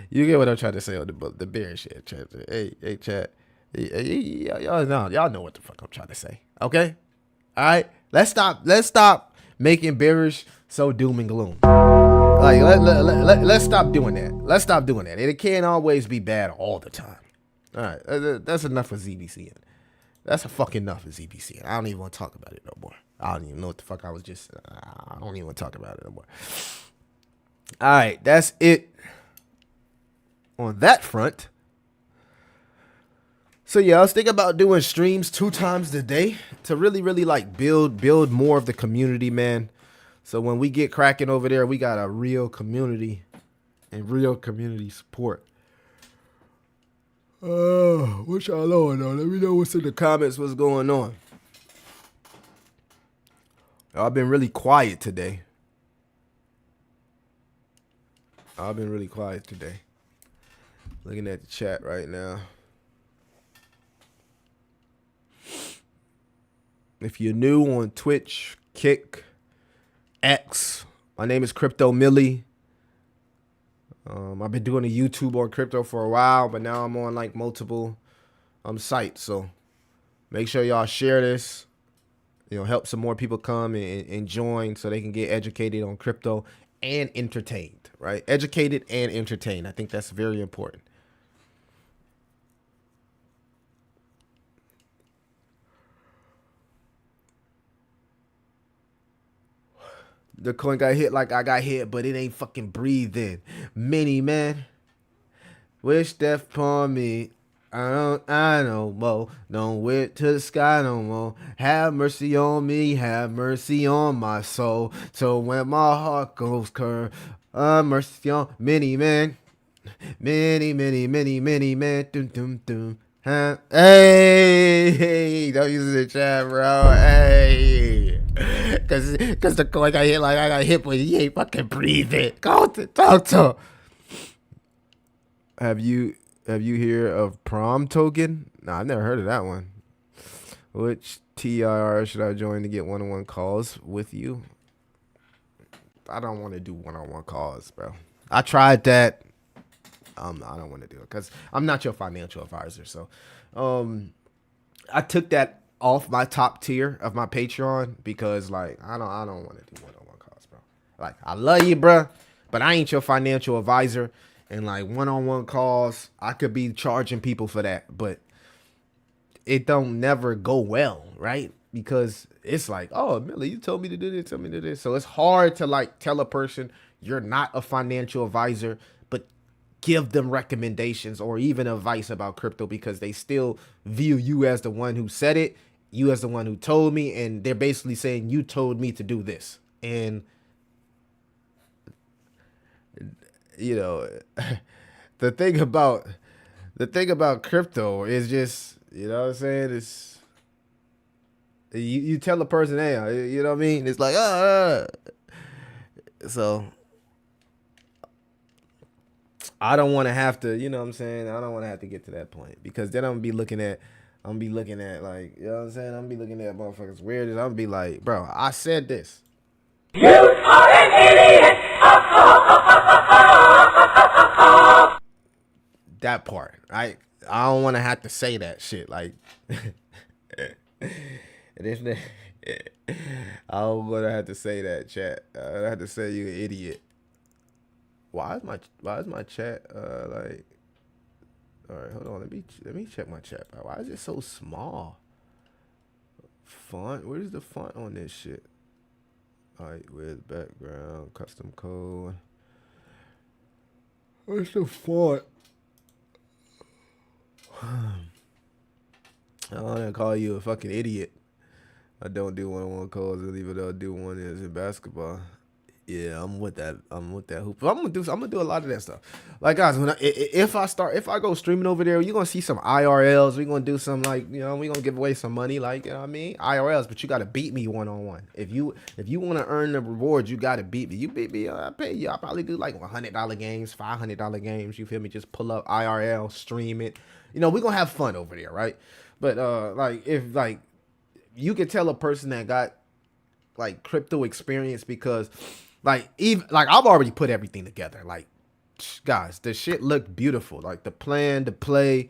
You get what I'm trying to say on the bearish end. Hey, chat. Y'all know what the fuck I'm trying to say. Okay? All right? Let's stop making bearish so doom and gloom. Like let's stop doing that. Let's stop doing that. It can't always be bad all the time. All right, that's enough of ZBC. That's a fucking enough of ZBC. I don't even want to talk about it no more. I don't even know what the fuck I was just. I don't even want to talk about it no more. All right, that's it on that front. So yeah, I was thinking about doing streams 2 times a day to really like build more of the community, man. So when we get cracking over there, we got a real community and real community support. What y'all on though? Let me know what's in the comments, what's going on. I've been really quiet today. Looking at the chat right now. If you're new on Twitch, Kick, X, my name is Crypto Millie. I've been doing a YouTube on crypto for a while, but now I'm on like multiple sites. So make sure y'all share this. You know, help some more people come and join so they can get educated on crypto and entertained, right? Educated and entertained. I think that's very important. The coin got hit like I got hit, but it ain't fucking breathing. Mini man, wish death upon me. I no more. Don't wait to the sky no more. Have mercy on me. Have mercy on my soul. So when my heart goes curve, mercy on many man. Many man. Dum dum dum. Huh? Hey, don't use the chat, bro. Hey. Cause the coin got hit like I got hit, but he ain't fucking breathing. Go to talk to. Have you heard of Prom Token? Nah, I've never heard of that one. Which TIR should I join to get one-on-one calls with you? I don't want to do one-on-one calls, bro. I tried that. I don't want to do it because I'm not your financial advisor. So, I took that off my top tier of my Patreon because like I don't want to do one-on-one calls, bro. Like I love you, bro, but I ain't your financial advisor. And like one-on-one calls, I could be charging people for that, but it don't never go well, right? because it's like, oh, Millie, you told me to do this, tell me to do this. So it's hard to like tell a person you're not a financial advisor, but give them recommendations or even advice about crypto because they still view you as the one who said it, you as the one who told me, and they're basically saying you told me to do this. And you know, the thing about crypto is just, you know what I'm saying? It's you tell a person, hey, you know what I mean? It's like, so I don't want to have to, you know what I'm saying? I don't want to have to get to that point because then I'm gonna be looking at like, you know what I'm saying? I'm gonna be looking at motherfuckers weird. I'm gonna be like, bro, I said this. You are an idiot. That part, right? I don't want to have to say that shit. Like, I don't want to have to say that, chat. I have to say you an idiot. Why is my chat like? All right, hold on. Let me check my chat. Why is it so small? Font. Where's the font on this shit? All right, with background, custom code. Where's the font? I don't want to call you a fucking idiot. I don't do one-on-one calls, even though I do one is in basketball. Yeah, I'm with that hoop. But I'm gonna do a lot of that stuff. Like guys, when if I go streaming over there, you're gonna see some IRLs. We're gonna do some like, you know, we're gonna give away some money, like, you know what I mean? IRLs, but you gotta beat me one-on-one. If you wanna earn the rewards, you gotta beat me. You beat me, I pay you. I'll probably do like $100 games, $500 games. You feel me? Just pull up IRL, stream it. You know, we're gonna have fun over there, right? But like if like you could tell a person that got like crypto experience because like even like I've already put everything together. Like guys, the shit looked beautiful. Like the plan, the play,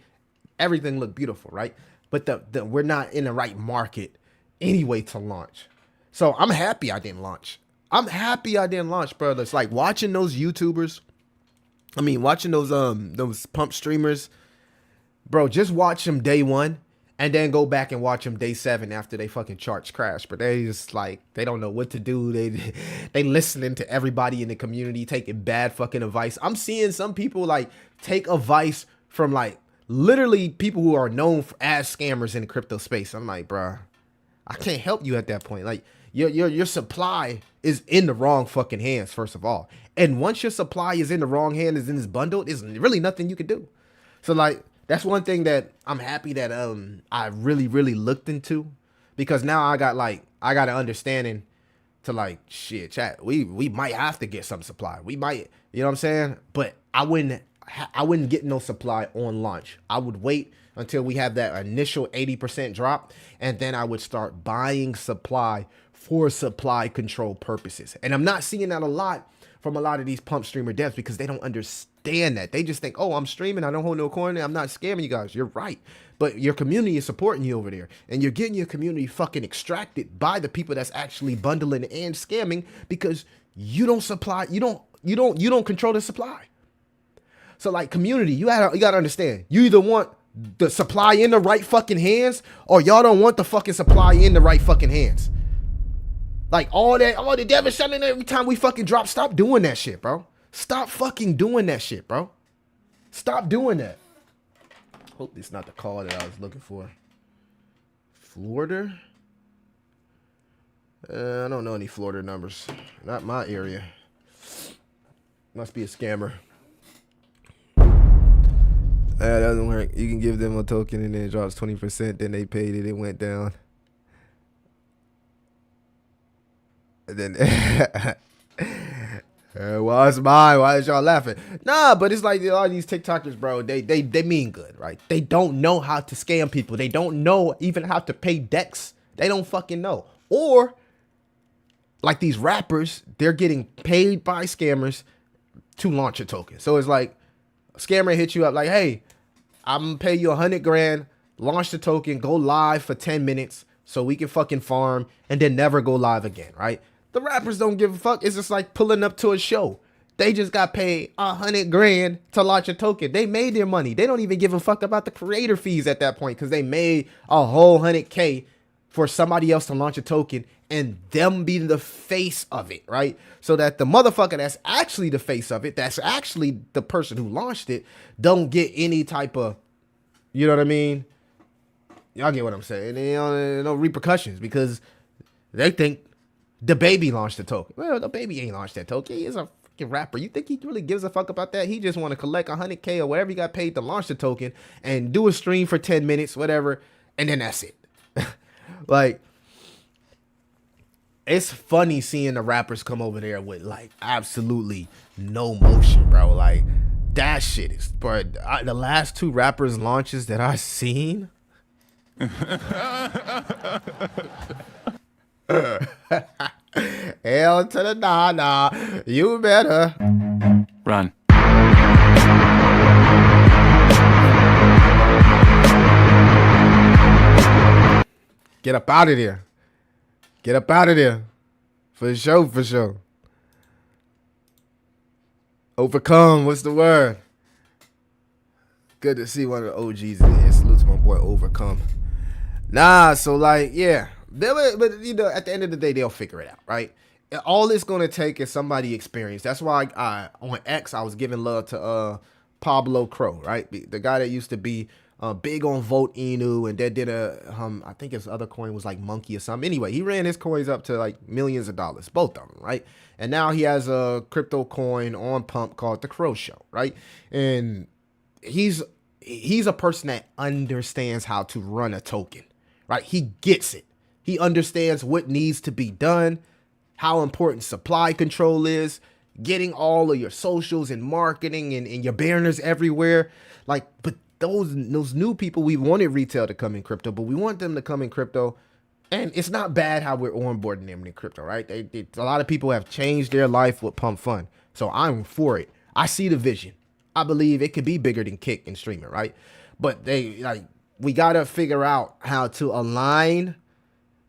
everything looked beautiful, right? But the we're not in the right market anyway to launch. So I'm happy I didn't launch. Bro. It's like watching those YouTubers. I mean, watching those pump streamers, bro. Just watch them day one. And then go back and watch them day 7 after they fucking charts crash. But they just like, they don't know what to do. They listening to everybody in the community taking bad fucking advice. I'm seeing some people like take advice from like literally people who are known as scammers in the crypto space. I'm like, bro, I can't help you at that point. Like your supply is in the wrong fucking hands, first of all. And once your supply is in the wrong hand, is in this bundle, there's really nothing you can do. So like, that's one thing that I'm happy that I really looked into, because now I got an understanding to like, shit, chat, we might have to get some supply. We might, you know what I'm saying? But I wouldn't get no supply on launch. I would wait until we have that initial 80% drop, and then I would start buying supply for supply control purposes. And I'm not seeing that a lot from a lot of these pump streamer devs because they don't understand that. They just think, oh, I'm streaming, I don't hold no coin, I'm not scamming you guys. You're right. But your community is supporting you over there. And you're getting your community fucking extracted by the people that's actually bundling and scamming because you don't supply, you don't control the supply. So like community, you gotta understand, you either want the supply in the right fucking hands or y'all don't want the fucking supply in the right fucking hands. Like all the devil selling every time we fucking drop. Stop doing that shit, bro. Stop fucking doing that shit, bro. Stop doing that. Hope it's not the call that I was looking for. Florida? I don't know any Florida numbers. Not my area. Must be a scammer. That doesn't work. You can give them a token and then it drops 20%. Then they paid it. It went down. And then, what's mine? Why is y'all laughing? Nah, but it's like a lot of these TikTokers, bro. They mean good, right? They don't know how to scam people. They don't know even how to pay DEX. They don't fucking know. Or like these rappers, they're getting paid by scammers to launch a token. So it's like a scammer hits you up like, hey, I'm gonna pay you 100 grand, launch the token, go live for 10 minutes so we can fucking farm and then never go live again, right? The rappers don't give a fuck. It's just like pulling up to a show. They just got paid 100 grand to launch a token. They made their money. They don't even give a fuck about the creator fees at that point because they made a whole 100K for somebody else to launch a token and them being the face of it, right? So that the motherfucker that's actually the face of it, that's actually the person who launched it, don't get any type of, you know what I mean? Y'all get what I'm saying? No repercussions because they think the baby launched the token. Well, the baby ain't launched that token. He is a freaking rapper. You think he really gives a fuck about that? He just want to collect 100K or whatever he got paid to launch the token and do a stream for 10 minutes, whatever, and then that's it. Like, it's funny seeing the rappers come over there with like absolutely no motion, bro. Like, that shit is, bro. The last 2 rappers launches that I seen. Hell to the nah. You better run. Get up out of there. Get up out of there. For sure. Overcome. What's the word? Good to see one of the OGs in here. Salute to my boy Overcome. Nah, so like, yeah. But you know, at the end of the day, they'll figure it out, right? All it's gonna take is somebody experienced. That's why on X I was giving love to Pablo Crow, right? The guy that used to be big on Vote Inu, and that did I think his other coin was like Monkey or something. Anyway, he ran his coins up to like millions of dollars, both of them, right? And now he has a crypto coin on Pump called the Crow Show, right? And he's a person that understands how to run a token, right? He gets it. He understands what needs to be done, how important supply control is, getting all of your socials and marketing and your banners everywhere. Like, but those new people, we wanted retail to come in crypto, but we want them to come in crypto. And it's not bad how we're onboarding them in crypto, right? A lot of people have changed their life with Pump Fund. So I'm for it. I see the vision. I believe it could be bigger than Kick and streaming, right? But we got to figure out how to align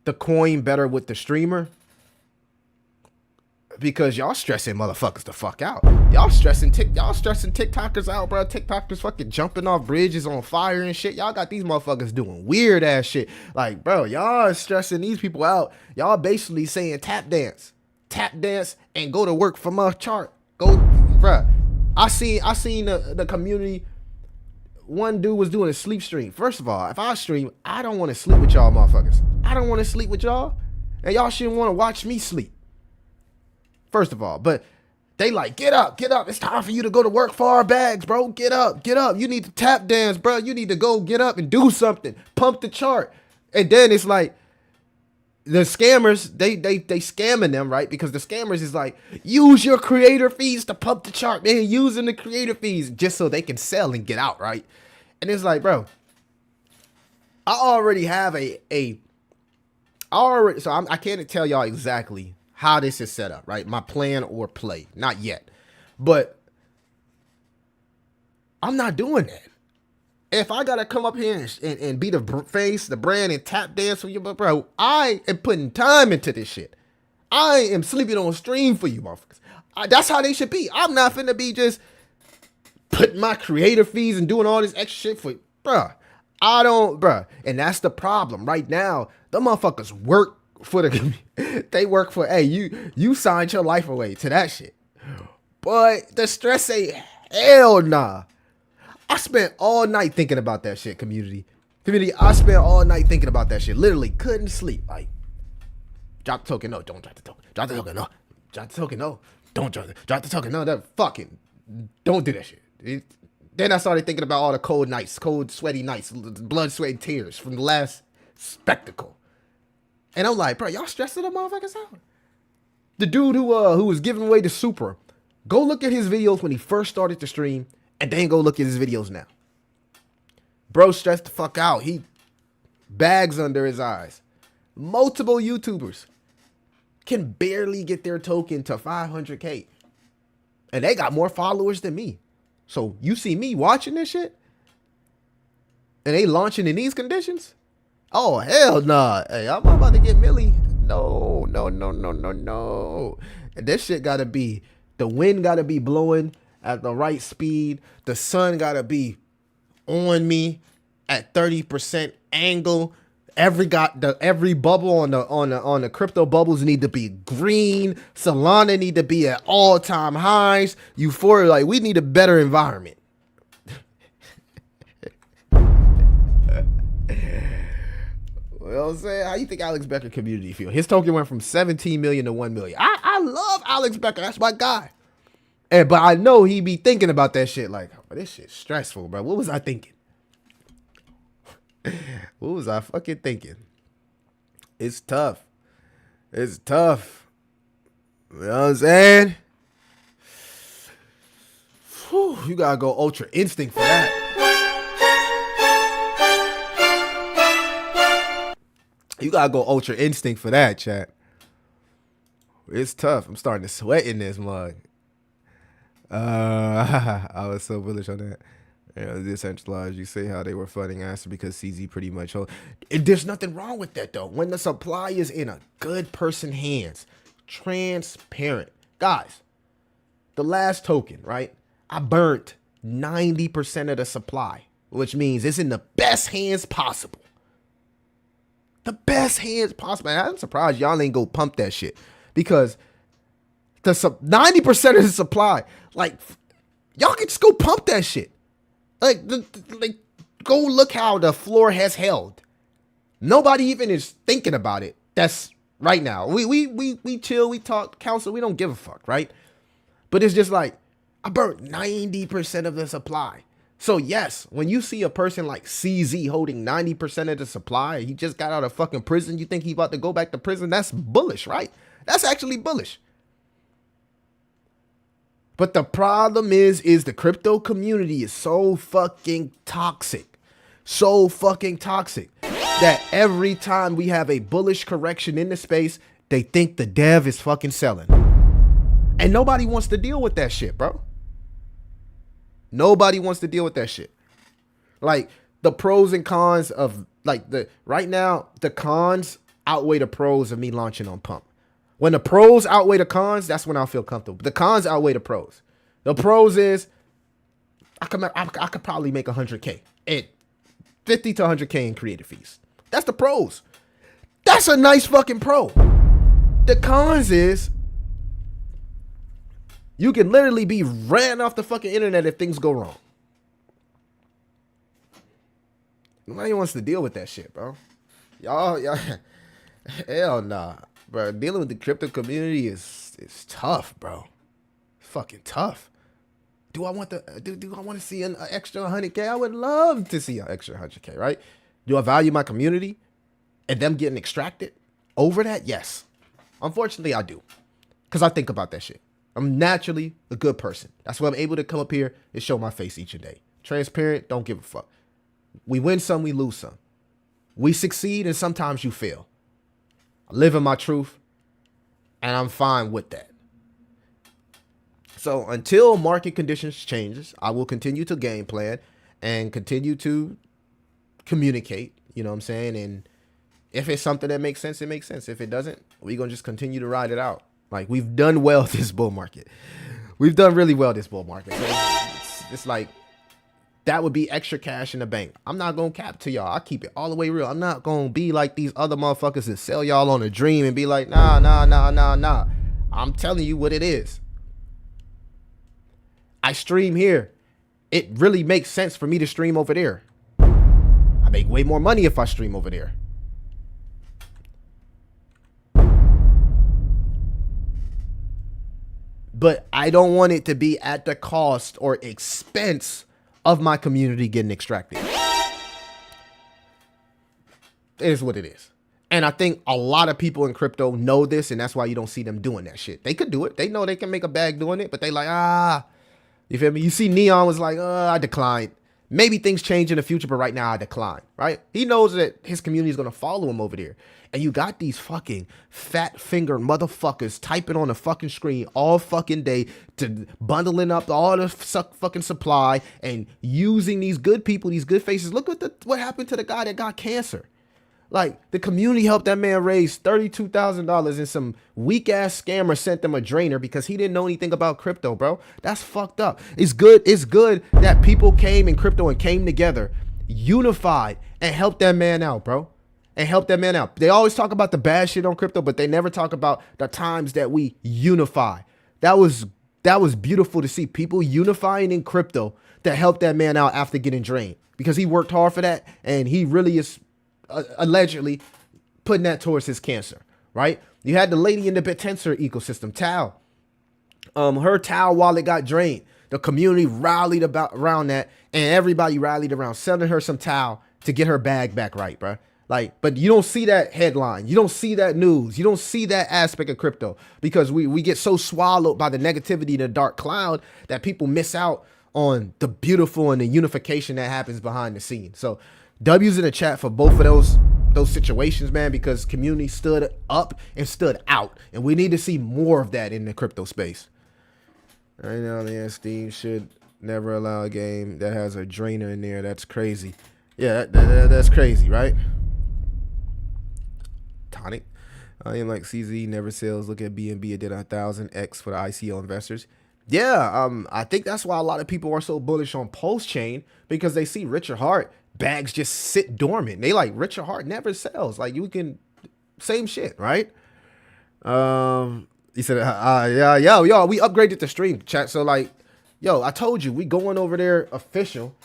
the coin better with the streamer, because y'all stressing motherfuckers the fuck out. Y'all stressing TikTokers out, bro. TikTokers fucking jumping off bridges on fire and shit. Y'all got these motherfuckers doing weird ass shit. Like, bro, y'all are stressing these people out. Y'all basically saying tap dance, and go to work from a chart. Go, bro. I seen the community. One dude was doing a sleep stream. First of all, if I stream, I don't want to sleep with y'all motherfuckers. I don't want to sleep with y'all. And y'all shouldn't want to watch me sleep. First of all. But they like, get up. It's time for you to go to work for our bags, bro. Get up. You need to tap dance, bro. You need to go get up and do something. Pump the chart. And then it's like, the scammers, they scamming them, right? Because the scammers is like, use your creator fees to pump the chart, man. Using the creator fees just so they can sell and get out, right? And it's like, bro, I already have I can't tell y'all exactly how this is set up, right? My plan or play, not yet. But I'm not doing that. If I gotta come up here and be the face, the brand, and tap dance for you, but bro, I am putting time into this shit. I am sleeping on stream for you motherfuckers. That's how they should be. I'm not finna be just putting my creator fees and doing all this extra shit for, bruh. And that's the problem right now. The motherfuckers work for they work for, hey, you signed your life away to that shit. But the stress ain't, hell nah. I spent all night thinking about that shit, community. I spent all night thinking about that shit. Literally couldn't sleep. Like, drop the token, no, don't drop the token. Drop the token, no. Drop the token, no. Don't drop the token, no. That fucking, don't do that shit. Then I started thinking about all the cold nights, cold, sweaty nights, blood, sweat, and tears from the last spectacle. And I'm like, bro, y'all stressing the motherfuckers out. The dude who was giving away the super, go look at his videos when he first started to stream, and then go look at his videos now. Bro stressed the fuck out. He bags under his eyes. Multiple YouTubers can barely get their token to 500K. And they got more followers than me. So you see me watching this shit? And they launching in these conditions? Oh, hell nah. Hey, I'm about to get Millie. No. And this shit gotta be, the wind gotta be blowing at the right speed. The sun gotta be on me at 30% angle. every bubble on the crypto bubbles need to be green. Solana need to be at all-time highs. Euphoria, like, we need a better environment. You know what I'm saying? How you think Alex Becker community feel? His token went from 17 million to 1 million. I love Alex Becker. That's my guy. But I know he be thinking about that shit like, oh, this shit's stressful, bro. What was I thinking? What was I fucking thinking? It's tough. It's tough. You know what I'm saying? Whew, you gotta go Ultra Instinct for that. You gotta go Ultra Instinct for that, chat. It's tough. I'm starting to sweat in this mug. I was so bullish on that. Yeah, decentralized. You say how they were funding Aster because CZ pretty much hold. There's nothing wrong with that though. When the supply is in a good person hands, transparent. Guys, the last token, right? I burnt 90% of the supply, which means it's in the best hands possible. The best hands possible. And I'm surprised y'all ain't go pump that shit because the 90% of the supply, like, y'all can just go pump that shit. Like, go look how the floor has held. Nobody even is thinking about it. That's right now. We chill, we talk, counsel, we don't give a fuck, right? But it's just like, I burnt 90% of the supply. So yes, when you see a person like CZ holding 90% of the supply, he just got out of fucking prison, you think he about to go back to prison, that's bullish, right? That's actually bullish. But the problem is the crypto community is so fucking toxic. So fucking toxic that every time we have a bullish correction in the space, they think the dev is fucking selling. And nobody wants to deal with that shit, bro. Nobody wants to deal with that shit. Like, the pros and cons of, like, right now, the cons outweigh the pros of me launching on Pump. When the pros outweigh the cons, that's when I'll feel comfortable. The cons outweigh the pros. The pros is I could probably make 100K at 50 to 100K in creative fees. That's the pros. That's a nice fucking pro. The cons is you can literally be ran off the fucking internet if things go wrong. Nobody wants to deal with that shit, bro. Y'all, hell nah, bro. Dealing with the crypto community is tough, bro. Fucking tough. Do I want to see an extra 100K? I would love to see an extra 100K, right? Do I value my community and them getting extracted over that? Yes. Unfortunately, I do. Because I think about that shit. I'm naturally a good person. That's why I'm able to come up here and show my face each and day. Transparent, don't give a fuck. We win some, we lose some. We succeed and sometimes you fail. I live in my truth and I'm fine with that. So until market conditions changes, I will continue to game plan and continue to communicate, you know what I'm saying? And if it's something that makes sense, it makes sense. If it doesn't, we're going to just continue to ride it out. Like, we've done well this bull market. We've done really well this bull market. So it's like, that would be extra cash in the bank. I'm not going to cap to y'all. I keep it all the way real. I'm not going to be like these other motherfuckers that sell y'all on a dream and be like, nah. I'm telling you what it is. I stream here. It really makes sense for me to stream over there. I make way more money if I stream over there. But I don't want it to be at the cost or expense of my community getting extracted. It is what it is. And I think a lot of people in crypto know this, and that's why you don't see them doing that shit. They could do it. They know they can make a bag doing it, but they like, you feel me? You see Neon was like, I declined. Maybe things change in the future, but right now I decline, right? He knows that his community is going to follow him over there. And you got these fucking fat fingered motherfuckers typing on the fucking screen all fucking day to bundling up all the fucking supply and using these good people, these good faces. Look at what happened to the guy that got cancer. Like, the community helped that man raise $32,000 and some weak ass scammer sent them a drainer because he didn't know anything about crypto, bro. That's fucked up. It's good that people came in crypto and came together, unified, and helped that man out, bro. and help that man out. They always talk about the bad shit on crypto, but they never talk about the times that we unify. That was beautiful to see people unifying in crypto that helped that man out after getting drained, because he worked hard for that, and he really is allegedly putting that towards his cancer, right? You had the lady in the BitTensor ecosystem, Tao. Her Tao wallet got drained. The community rallied around that, and everybody rallied around sending her some Tao to get her bag back right, bro. Like, but you don't see that headline. You don't see that news. You don't see that aspect of crypto, because we get so swallowed by the negativity in the dark cloud that people miss out on the beautiful and the unification that happens behind the scenes. So W's in the chat for both of those situations, man, because community stood up and stood out. And we need to see more of that in the crypto space. Right now, Steam should never allow a game that has a drainer in there. That's crazy. Yeah, that's crazy, right? Tonic. I am like CZ never sells. Look at BNB. It did 1,000x for the ICO investors. Yeah, I think that's why a lot of people are so bullish on Pulse Chain, because they see Richard Hart bags just sit dormant. They like, Richard Hart never sells. Like, you can, same shit, right? He said, yo, we upgraded the stream chat. So like, yo, I told you, we going over there official.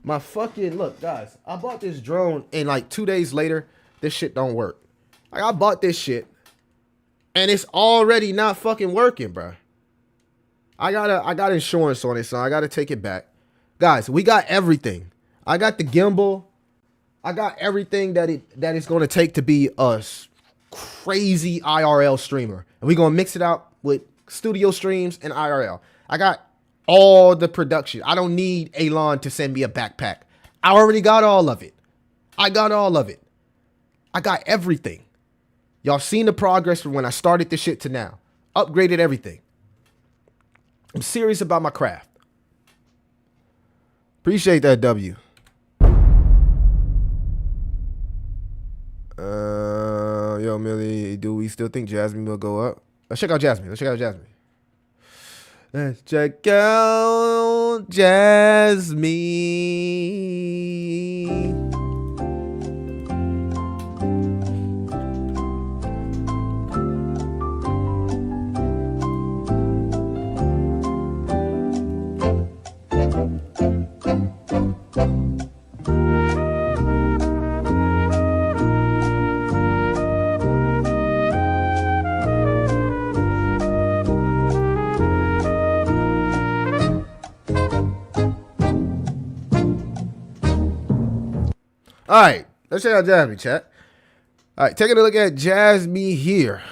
My fucking, look, guys, I bought this drone and like 2 days later, this shit don't work. Like, I bought this shit and it's already not fucking working, bro. I got insurance on it, so I gotta take it back. Guys, we got everything. I got the gimbal. I got everything that it's gonna take to be a crazy IRL streamer. And we're gonna mix it out with studio streams and IRL. I got all the production. I don't need Elon to send me a backpack. I already got all of it. I got all of it. I got everything. Y'all seen the progress from when I started this shit to now. Upgraded everything. I'm serious about my craft. Appreciate that, W. Yo, Millie, do we still think Jasmine will go up? Let's check out Jasmine. Let's check out Jasmine. All right, let's check out Jasmine, chat. All right, taking a look at Jasmine here.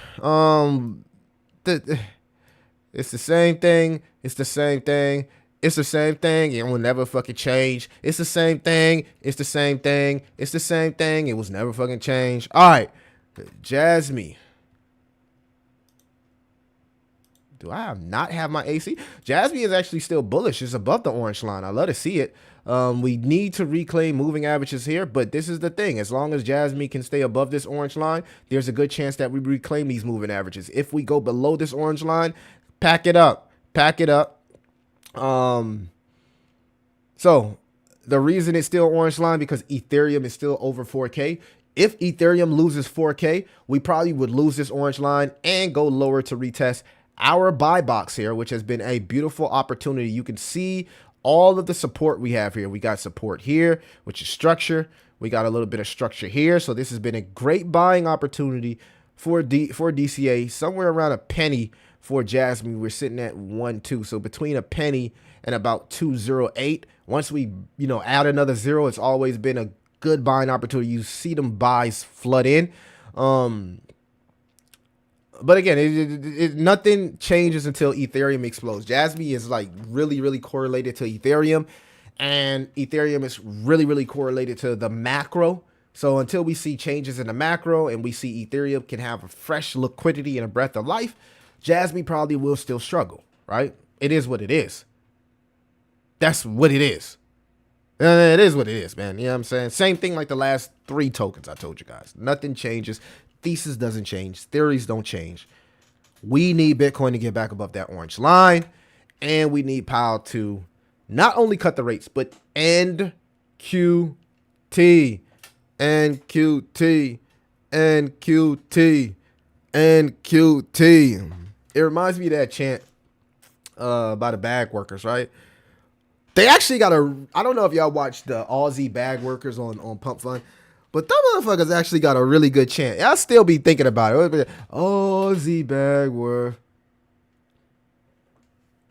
It's the same thing. It's the same thing. It's the same thing. It will never fucking change. It's the same thing. It's the same thing. It's the same thing. It was never fucking changed. All right, Jasmine. Do I not have my AC? Jasmine is actually still bullish. It's above the orange line. I love to see it. We need to reclaim moving averages here, but this is the thing. As long as Jasmine can stay above this orange line, there's a good chance that we reclaim these moving averages. If we go below this orange line, pack it up. Pack it up. So the reason it's still orange line, because Ethereum is still over 4K. If Ethereum loses 4K, we probably would lose this orange line and go lower to retest our buy box here, which has been a beautiful opportunity. You can see all of the support we have here. We got support here, which is structure. We got a little bit of structure here. So this has been a great buying opportunity for DCA, somewhere around a penny for Jasmine. We're sitting at 1.2. So between a penny and about 2.08. Once we, add another zero, it's always been a good buying opportunity. You see them buys flood in. But again, nothing changes until Ethereum explodes. Jasmine is like really, really correlated to Ethereum, and Ethereum is really, really correlated to the macro. So until we see changes in the macro and we see Ethereum can have a fresh liquidity and a breath of life, Jasmine probably will still struggle, right? It is what it is. That's what it is. It is what it is, man. You know what I'm saying? Same thing like the last 3 tokens I told you guys. Nothing changes. Thesis doesn't change. Theories don't change. We need Bitcoin to get back above that orange line. And we need Powell to not only cut the rates, but end QT. NQT, NQT, NQT. It reminds me of that chant by the bag workers, right? They actually got I don't know if y'all watched the Aussie bag workers on Pump Fun, but them motherfuckers actually got a really good chant. I'll still be thinking about it. Aussie bag work.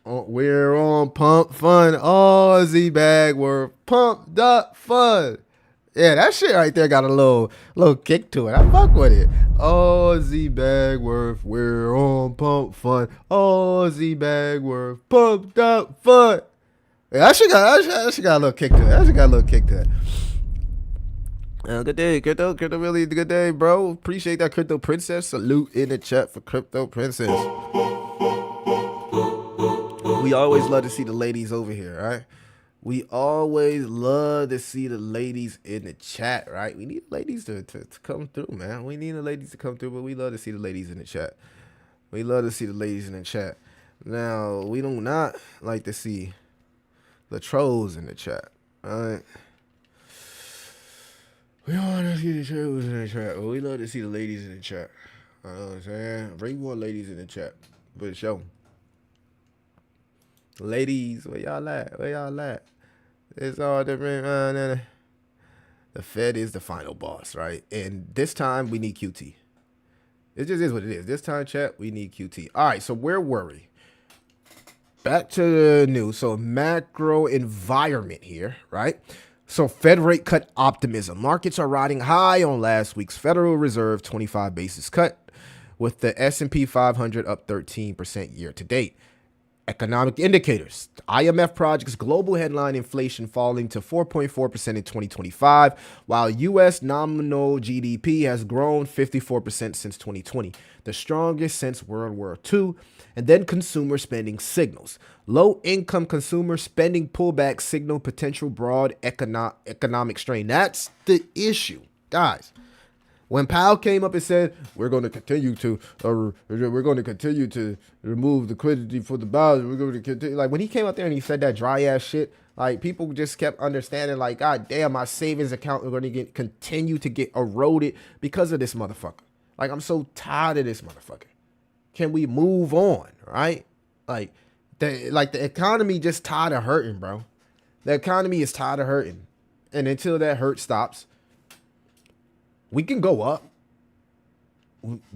We're on Pump Fun. Aussie bag work. Pumped up fun. Yeah, that shit right there got a little kick to it. I fuck with it. Aussie Bagworth, we're on Pump Fun. Aussie Bagworth, pumped up fun. Yeah, that shit got a little kick to it. That shit got a little kick to it. Good day, Crypto. Crypto really good day, bro. Appreciate that, Crypto Princess. Salute in the chat for Crypto Princess. We always love to see the ladies over here, right? We always love to see the ladies in the chat, right? We need ladies to come through, man. We need the ladies to come through, but we love to see the ladies in the chat. We love to see the ladies in the chat. Now, we do not like to see the trolls in the chat, all right? We don't want to see the trolls in the chat, but we love to see the ladies in the chat. You know what I'm saying? Bring more ladies in the chat for the show. Ladies, where y'all at? Where y'all at? It's all different. The Fed is the final boss, right? And this time we need QT. It just is what it is. This time, chat, we need QT. All right, so where were we? Back to the news. So macro environment here, right? So Fed rate cut optimism. Markets are riding high on last week's Federal Reserve 25 basis cut, with the S&P 500 up 13% year to date. Economic indicators. The IMF projects global headline inflation falling to 4.4% in 2025, while U.S. nominal GDP has grown 54% since 2020, the strongest since World War II. And then consumer spending signals. Low-income consumer spending pullback signal potential broad economic strain. That's the issue, guys. When Powell came up and said, we're going to continue to remove liquidity for the balance, we're going to continue. Like, when he came out there and he said that dry ass shit, like, people just kept understanding, like, God damn, my savings account is going to continue to get eroded because of this motherfucker. Like, I'm so tired of this motherfucker. Can we move on, right? Like the economy just tired of hurting, bro. The economy is tired of hurting. And until that hurt stops, we can go up.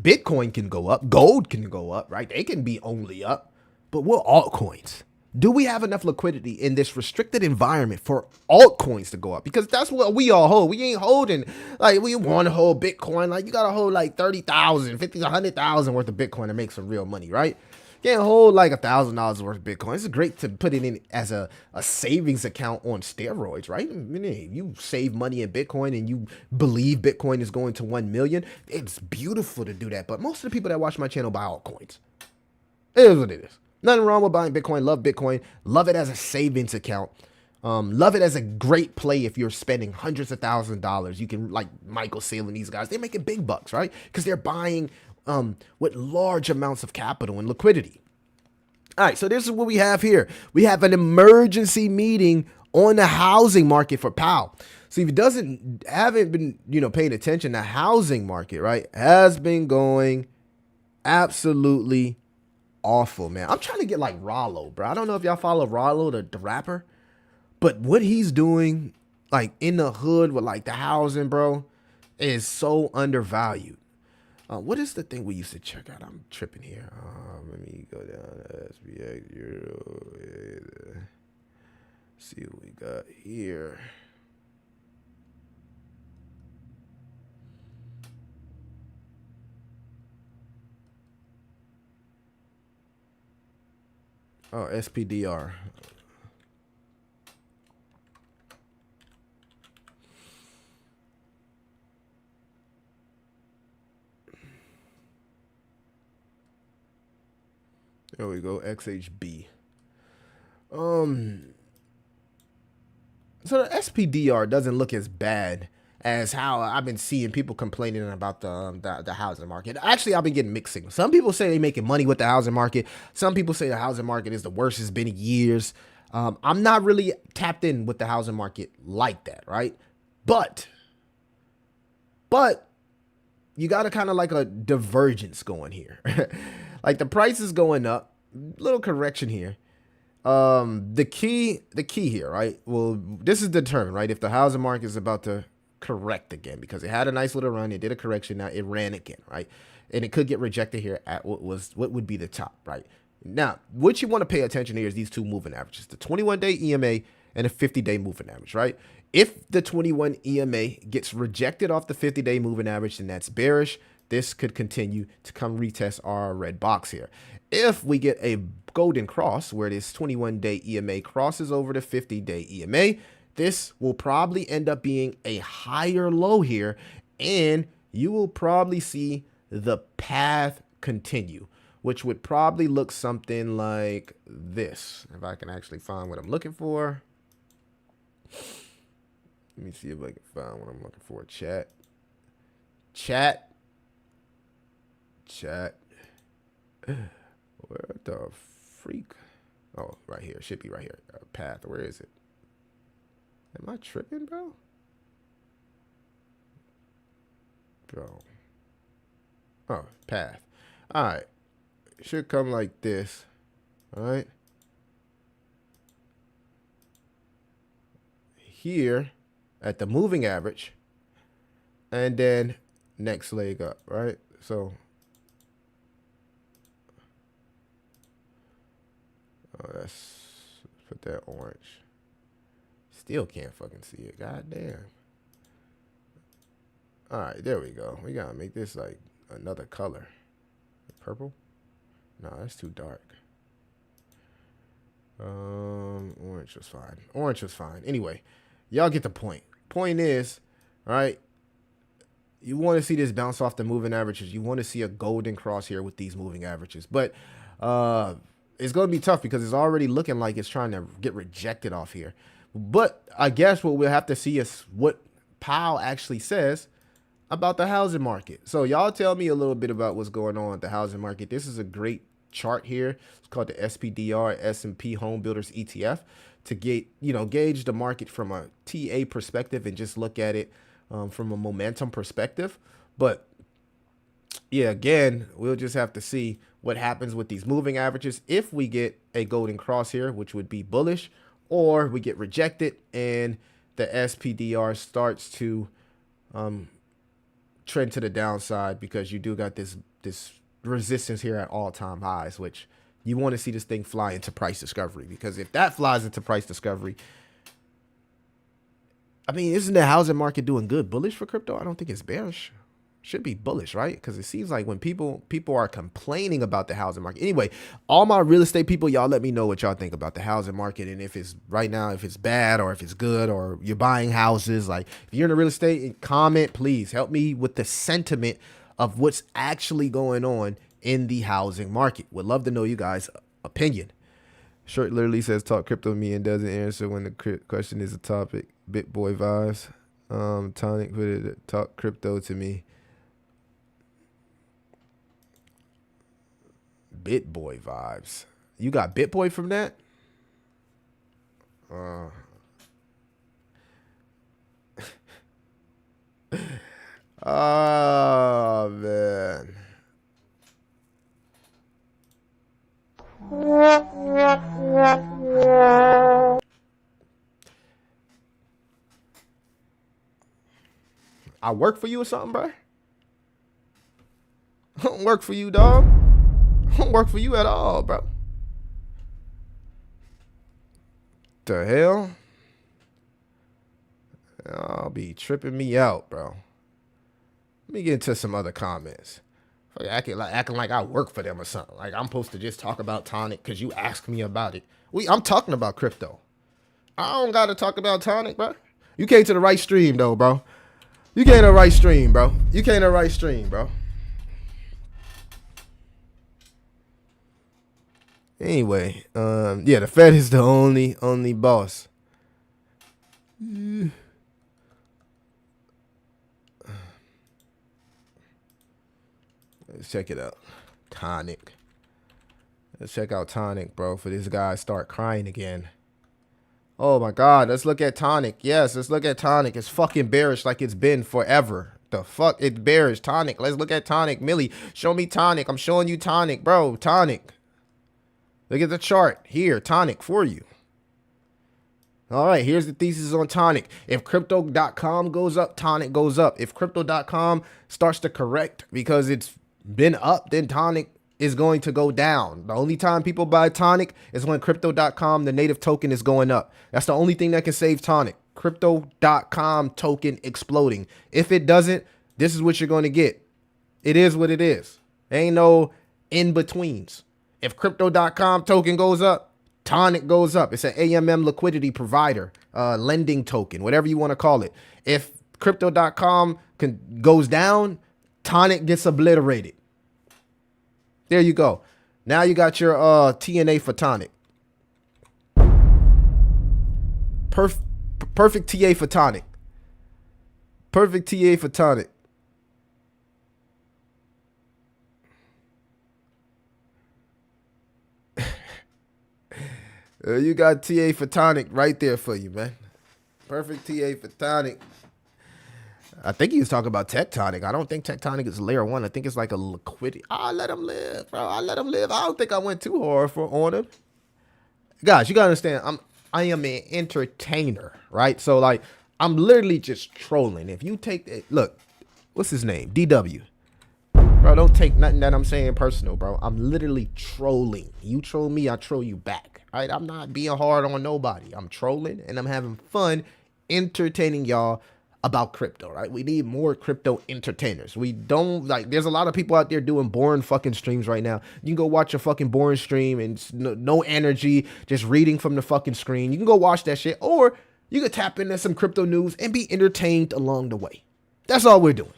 Bitcoin can go up. Gold can go up, right? They can be only up. But what altcoins? Do we have enough liquidity in this restricted environment for altcoins to go up? Because that's what we all hold. We ain't holding, like, we want to hold Bitcoin. Like, you got to hold like 30,000, 50, 100,000 worth of Bitcoin to make some real money, right? You can't hold like $1,000 worth of Bitcoin. It's great to put it in as a savings account on steroids, right? I mean, you save money in Bitcoin and you believe Bitcoin is going to 1 million. It's beautiful to do that. But most of the people that watch my channel buy altcoins. It is what it is. Nothing wrong with buying Bitcoin. Love Bitcoin. Love it as a savings account. Love it as a great play if you're spending hundreds of thousands of dollars. You can, like Michael Saylor and these guys, they're making big bucks, right? Because they're buying with large amounts of capital and liquidity. All right, so this is what we have here. We have an emergency meeting on the housing market for Powell. So if you haven't been, paying attention, the housing market, right, has been going absolutely awful, man. I'm trying to get like Rollo, bro. I don't know if y'all follow Rollo, the rapper, but what he's doing, like in the hood with like the housing, bro, is so undervalued. What is the thing we used to check out? I'm tripping here. Let me go down to SBA. See what we got here. Oh, SPDR. There we go, XHB. So the SPDR doesn't look as bad as how I've been seeing people complaining about the housing market. Actually, I've been getting mixed signals. Some people say they're making money with the housing market. Some people say the housing market is the worst it's been in years. I'm not really tapped in with the housing market like that, right? But But you got a kind of like a divergence going here. Like the price is going up, little correction here. The key here, right? Well, this is determined, right? If the housing market is about to correct again, because it had a nice little run, it did a correction, now it ran again, right? And it could get rejected here at what would be the top, right? Now, what you want to pay attention here is these two moving averages, the 21-day EMA and a 50-day moving average, right? If the 21 EMA gets rejected off the 50-day moving average, then that's bearish. This could continue to come retest our red box here. If we get a golden cross where this 21-day EMA crosses over the 50-day EMA, this will probably end up being a higher low here, and you will probably see the path continue, which would probably look something like this. If I can actually find what I'm looking for. Let me see if I can find what I'm looking for. Chat. Where the freak? Oh, right here. Should be right here. Path. Where is it? Am I tripping, bro? Oh, path. All right. It should come like this. All right. Here at the moving average. And then next leg up, right? So let's put that orange. Still can't fucking see it. God damn. All right, there we go. We gotta make this like another color. Purple? No, that's too dark. Orange was fine. Orange was fine. Anyway, y'all get the point. Point is, all right, you want to see this bounce off the moving averages. You want to see a golden cross here with these moving averages. But it's going to be tough because it's already looking like it's trying to get rejected off here. But I guess what we'll have to see is what Powell actually says about the housing market. So y'all tell me a little bit about what's going on with the housing market. This is a great chart here. It's called the SPDR S&P Home Builders ETF to gauge the market from a TA perspective and just look at it from a momentum perspective. But yeah, again, we'll just have to see what happens with these moving averages. If we get a golden cross here, which would be bullish, or we get rejected and the SPDR starts to trend to the downside, because you do got this resistance here at all-time highs, which you want to see this thing fly into price discovery, because if that flies into price discovery, I mean, isn't the housing market doing good? Bullish for crypto? I don't think it's bearish. Should be bullish, right? Because it seems like when people are complaining about the housing market. Anyway, all my real estate people, y'all let me know what y'all think about the housing market, and if it's right now, if it's bad or if it's good, or you're buying houses. Like, if you're in the real estate, comment, please help me with the sentiment of what's actually going on in the housing market. Would love to know you guys' opinion. Shirt literally says talk crypto to me and doesn't answer when the question is a topic. BitBoy vibes. Tonic put it, talk crypto to me. BitBoy vibes. You got BitBoy from that? Oh, man. I work for you or something, bro? I don't work for you, dog. I don't work for you at all, bro. The hell? I'll be tripping me out, bro. Let me get into some other comments. Acting like I work for them or something. Like I'm supposed to just talk about Tonic because you asked me about it. I'm talking about crypto. I don't got to talk about Tonic, bro. You came to the right stream, though, bro. You came to the right stream, bro. You came to the right stream, bro. Anyway, yeah, the Fed is the only boss. Let's check it out. Tonic. Let's check out Tonic, bro, for this guy start crying again. Oh my God, let's look at Tonic. Yes, let's look at Tonic. It's fucking bearish like it's been forever. The fuck? It's bearish. Tonic. Let's look at Tonic. Millie, show me Tonic. I'm showing you Tonic, bro. Tonic. Look at the chart. Here, Tonic for you. All right, here's the thesis on Tonic. If Crypto.com goes up, Tonic goes up. If Crypto.com starts to correct because it's been up, then Tonic is going to go down. The only time people buy Tonic is when Crypto.com, the native token, is going up. That's the only thing that can save Tonic. Crypto.com token exploding. If it doesn't, this is what you're going to get. It is what it is. There ain't no in-betweens. If Crypto.com token goes up, Tonic goes up. It's an AMM liquidity provider, lending token, whatever you want to call it. If Crypto.com goes down, Tonic gets obliterated. There you go. Now you got your TNA for Tonic. Perfect TA for Tonic. Perfect TA for Tonic. You got TA for Tonic right there for you, man. Perfect TA for Tonic. I think he was talking about Tectonic. I don't think Tectonic is layer 1. I think it's like a liquidity. I let him live, bro. I let him live. I don't think I went too hard on him. Guys, you gotta understand, I am an entertainer, right? So like, I'm literally just trolling. If you take it, look, what's his name? DW. Bro, don't take nothing that I'm saying personal, bro. I'm literally trolling. You troll me, I troll you back. Right? I'm not being hard on nobody. I'm trolling and I'm having fun entertaining y'all about crypto, right? We need more crypto entertainers. We don't like, there's a lot of people out there doing boring fucking streams right now. You can go watch a fucking boring stream and no energy, just reading from the fucking screen. You can go watch that shit, or you can tap into some crypto news and be entertained along the way. That's all we're doing.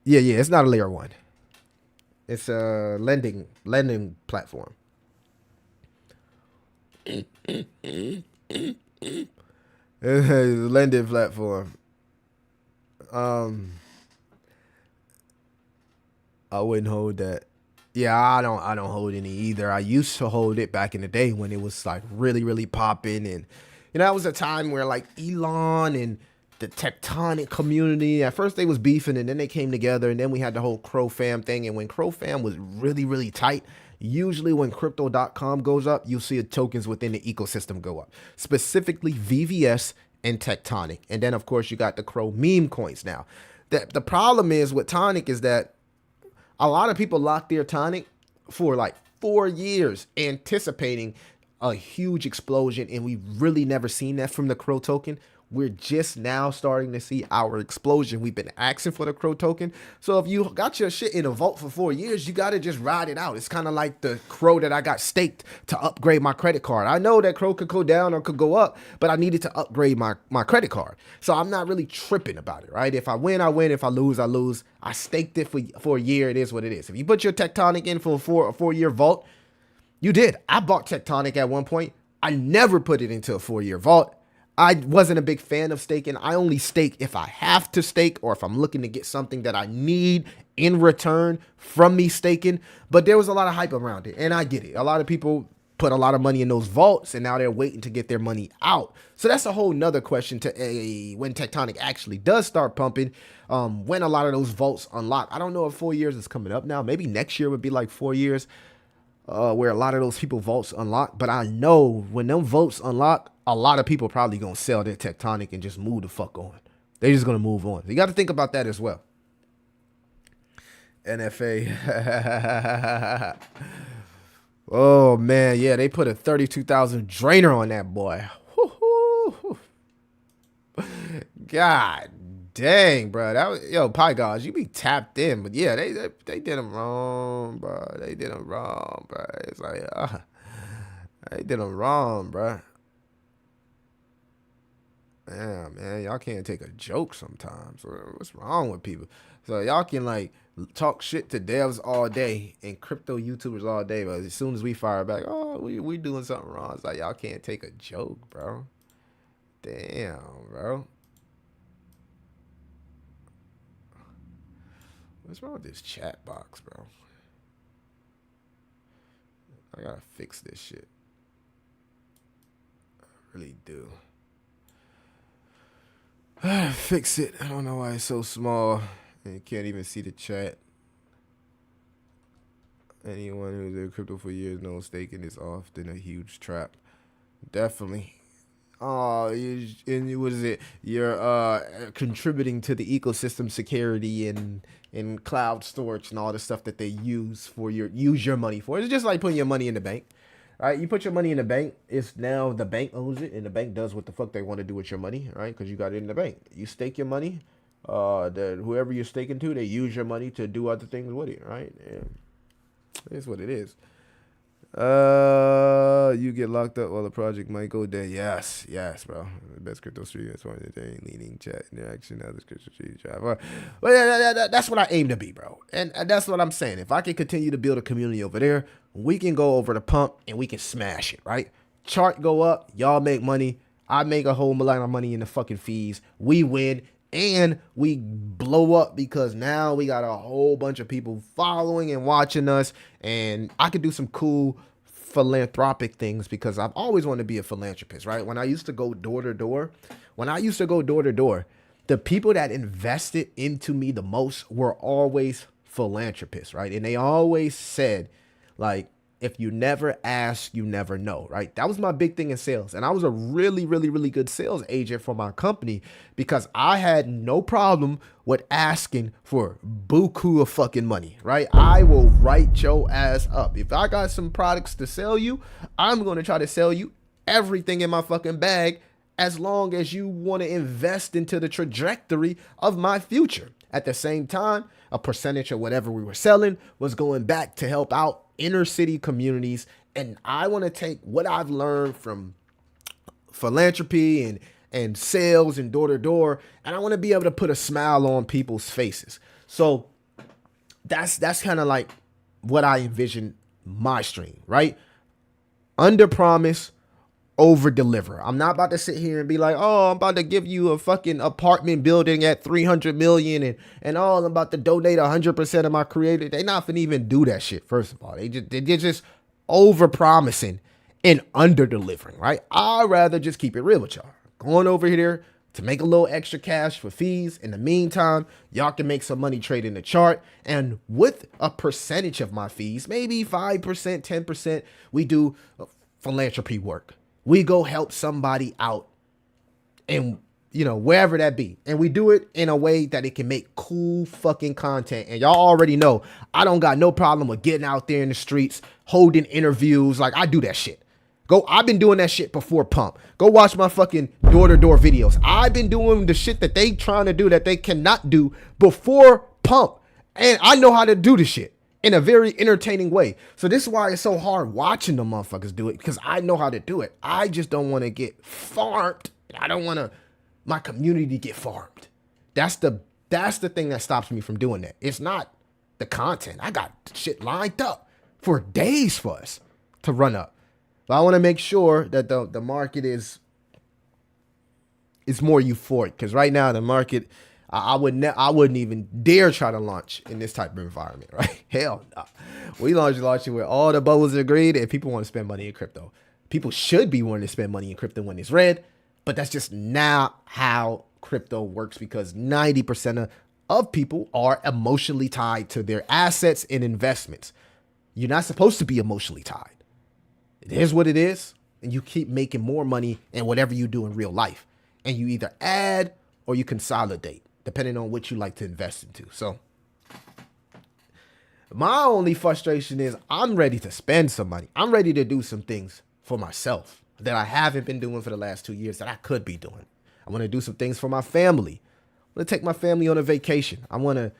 Yeah, it's not a layer 1. It's a lending platform. Lending platform. I wouldn't hold that. Yeah, I don't hold any either. I used to hold it back in the day when it was like really popping, and you know, that was a time where like Elon and the Tectonic community, at first they was beefing and then they came together, and then we had the whole Crow Fam thing. And when Crow Fam was really tight, usually when Crypto.com goes up, you'll see tokens within the ecosystem go up, specifically VVS and Tectonic. And then of course you got the Crow meme coins now. The problem is with Tonic is that a lot of people locked their Tonic for like 4 years anticipating a huge explosion, and we've really never seen that from the Crow token. We're just now starting to see our explosion. We've been asking for the Crow token. So if you got your shit in a vault for 4 years, you got to just ride it out. It's kind of like the Crow that I got staked to upgrade my credit card. I know that Crow could go down or could go up, but I needed to upgrade my credit card. So I'm not really tripping about it, right? If I win, I win. If I lose, I lose. I staked it for a year. It is what it is. If you put your Tectonic in for a 4-year vault, you did. I bought Tectonic at one point. I never put it into a 4-year vault. I wasn't a big fan of staking. I only stake if I have to stake or if I'm looking to get something that I need in return from me staking. But there was a lot of hype around it, and I get it. A lot of people put a lot of money in those vaults, and now they're waiting to get their money out. So that's a whole nother question to when Tectonic actually does start pumping, when a lot of those vaults unlock. I don't know if 4 years is coming up now. Maybe next year would be like 4 years where a lot of those people vaults unlock. But I know when them votes unlock, a lot of people probably gonna sell their Tectonic and just move the fuck on. They're just gonna move on. You got to think about that as well. NFA. Oh man, yeah, they put a 32,000 drainer on that boy. Woo-hoo. God dang, bro. That was, yo, Pie Gods, you be tapped in, but yeah, they did them wrong, bro. They did them wrong, bro. It's like, they did them wrong, bro. Damn, man, y'all can't take a joke sometimes. What's wrong with people? So y'all can like talk shit to devs all day and crypto YouTubers all day, but as soon as we fire back, oh, we doing something wrong. It's like y'all can't take a joke, bro. Damn, bro. What's wrong with this chat box, bro? I gotta fix this shit. I really do. Fix it. I don't know why it's so small. And you can't even see the chat. Anyone who's in crypto for years knows staking is often a huge trap. Definitely. Oh, and what is it? You're contributing to the ecosystem security and cloud storage and all the stuff that they use your money for. It's just like putting your money in the bank. Right, you put your money in the bank. It's now the bank owns it, and the bank does what the fuck they want to do with your money, right? Because you got it in the bank. You stake your money. That whoever you're staking to, they use your money to do other things with it, right? And it's what it is. You get locked up while the project might go down. Yes, bro. The best crypto street is one that ain't leading chat interaction. Other crypto street drive. But that's what I aim to be, bro. And that's what I'm saying. If I can continue to build a community over there, we can go over the pump and we can smash it, right? Chart go up, y'all make money. I make a whole lot of money in the fucking fees. We win. And we blow up because now we got a whole bunch of people following and watching us. And I could do some cool philanthropic things because I've always wanted to be a philanthropist, right? When I used to go door to door, the people that invested into me the most were always philanthropists, right? And they always said, like, if you never ask, you never know, right? That was my big thing in sales. And I was a really, really, really good sales agent for my company because I had no problem with asking for buku of fucking money, right? I will write your ass up. If I got some products to sell you, I'm going to try to sell you everything in my fucking bag as long as you want to invest into the trajectory of my future. At the same time, a percentage of whatever we were selling was going back to help out inner city communities. And I want to take what I've learned from philanthropy and sales and door to door, and I want to be able to put a smile on people's faces. So that's kind of like what I envision my stream, right? Under promise, over deliver. I'm not about to sit here and be like, oh, I'm about to give you a fucking apartment building at 300 million and I'm about to donate 100% of my creative. They not finna even do that shit. First of all, they're just over promising and under delivering, right? I'd rather just keep it real with y'all. Going over here to make a little extra cash for fees. In the meantime, y'all can make some money trading the chart. And with a percentage of my fees, maybe 5%, 10%, we do philanthropy work. We go help somebody out and, wherever that be. And we do it in a way that it can make cool fucking content. And y'all already know I don't got no problem with getting out there in the streets, holding interviews. Like, I do that shit. I've been doing that shit before Pump. Go watch my fucking door-to-door videos. I've been doing the shit that they trying to do that they cannot do before Pump. And I know how to do the shit in a very entertaining way. So this is why it's so hard watching the motherfuckers do it, because I know how to do it. I just don't want to get farmed. I don't want my community to get farmed. That's the thing that stops me from doing that. It's not the content. I got shit lined up for days for us to run up. But I want to make sure that the market is more euphoric, because right now the market, I wouldn't even dare try to launch in this type of environment, right? Hell no. We launching where all the bubbles are green and people want to spend money in crypto. People should be wanting to spend money in crypto when it's red, but that's just not how crypto works, because 90% of people are emotionally tied to their assets and investments. You're not supposed to be emotionally tied. It is what it is, and you keep making more money in whatever you do in real life. And you either add or you consolidate, depending on what you like to invest into. So my only frustration is I'm ready to spend some money. I'm ready to do some things for myself that I haven't been doing for the last 2 years that I could be doing. I want to do some things for my family. I want to take my family on a vacation. I want to,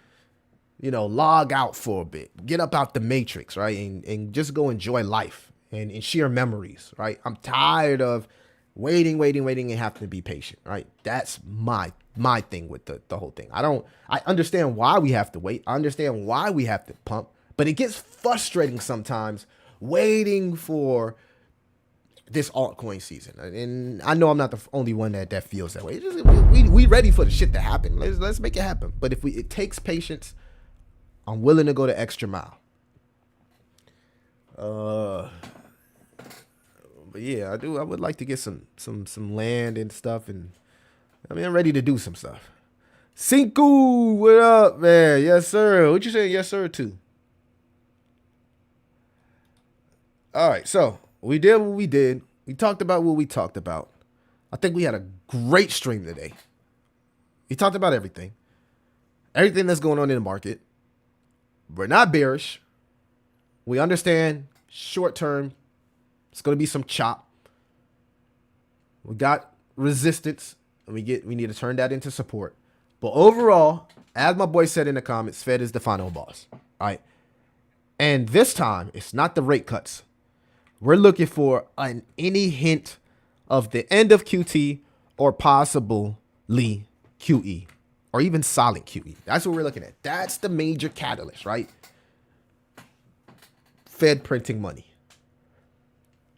log out for a bit, get up out the matrix, right? And just go enjoy life and share memories, right? I'm tired of waiting and having to be patient, right? That's my thing with the whole thing. I understand why we have to wait. I understand why we have to pump, but it gets frustrating sometimes waiting for this altcoin season. And I know I'm not the only one that feels that way. It's just, we ready for the shit to happen. Let's make it happen. But if it takes patience, I'm willing to go the extra mile. But yeah, I would like to get some land and stuff and I mean, I'm ready to do some stuff. Cinco, what up, man? Yes, sir. What you saying yes, sir, to? All right, so we did what we did. We talked about what we talked about. I think we had a great stream today. We talked about everything. Everything that's going on in the market. We're not bearish. We understand short term, it's going to be some chop. We got resistance, and we need to turn that into support. But overall, as my boy said in the comments, Fed is the final boss. All right. And this time, it's not the rate cuts. We're looking for any hint of the end of QT or possibly QE or even solid QE. That's what we're looking at. That's the major catalyst, right? Fed printing money.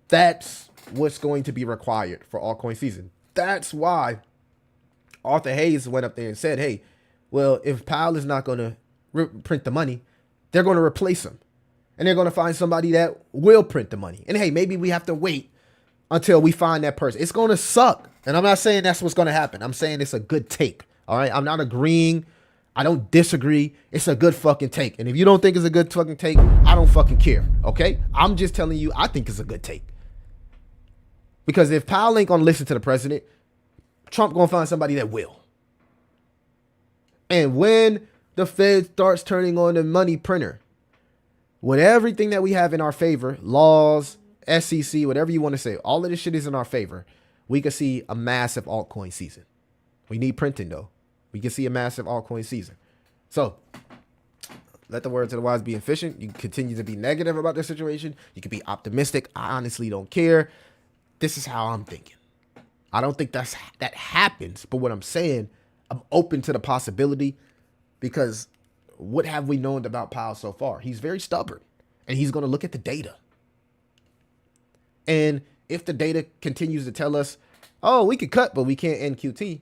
That's what's going to be required for altcoin season. That's why Arthur Hayes went up there and said, hey, well, if Powell is not going to print the money, they're going to replace him. And they're going to find somebody that will print the money. And hey, maybe we have to wait until we find that person. It's going to suck. And I'm not saying that's what's going to happen. I'm saying it's a good take. All right. I'm not agreeing. I don't disagree. It's a good fucking take. And if you don't think it's a good fucking take, I don't fucking care. Okay. I'm just telling you, I think it's a good take. Because if Powell ain't going to listen to the president, Trump going to find somebody that will. And when the Fed starts turning on the money printer, when everything that we have in our favor, laws, SEC, whatever you want to say, all of this shit is in our favor, we could see a massive altcoin season. We need printing, though. We can see a massive altcoin season. So, let the words of the wise be efficient. You can continue to be negative about the situation. You can be optimistic. I honestly don't care. This is how I'm thinking. I don't think that happens. But what I'm saying, I'm open to the possibility because what have we known about Powell so far? He's very stubborn, and he's going to look at the data. And if the data continues to tell us, oh, we could cut, but we can't end QT,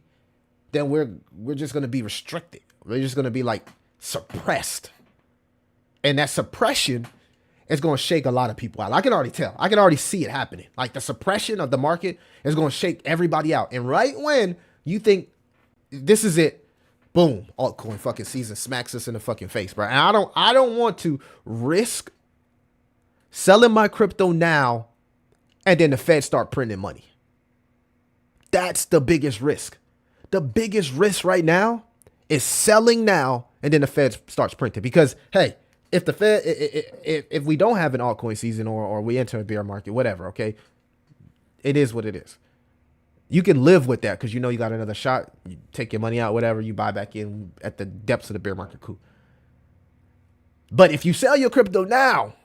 then we're just going to be restricted. We're just going to be like suppressed. And that suppression is going to shake a lot of people out. I can already tell. I can already see it happening. Like the suppression of the market is going to shake everybody out. And right when you think this is it, boom, altcoin fucking season smacks us in the fucking face, bro. And I don't want to risk selling my crypto now and then the Fed start printing money. That's the biggest risk. The biggest risk right now is selling now and then the Fed starts printing. Because, hey, if the Fed, if we don't have an altcoin season or we enter a bear market, whatever, okay, it is what it is. You can live with that because you know you got another shot. You take your money out, whatever, you buy back in at the depths of the bear market. Cool. But if you sell your crypto now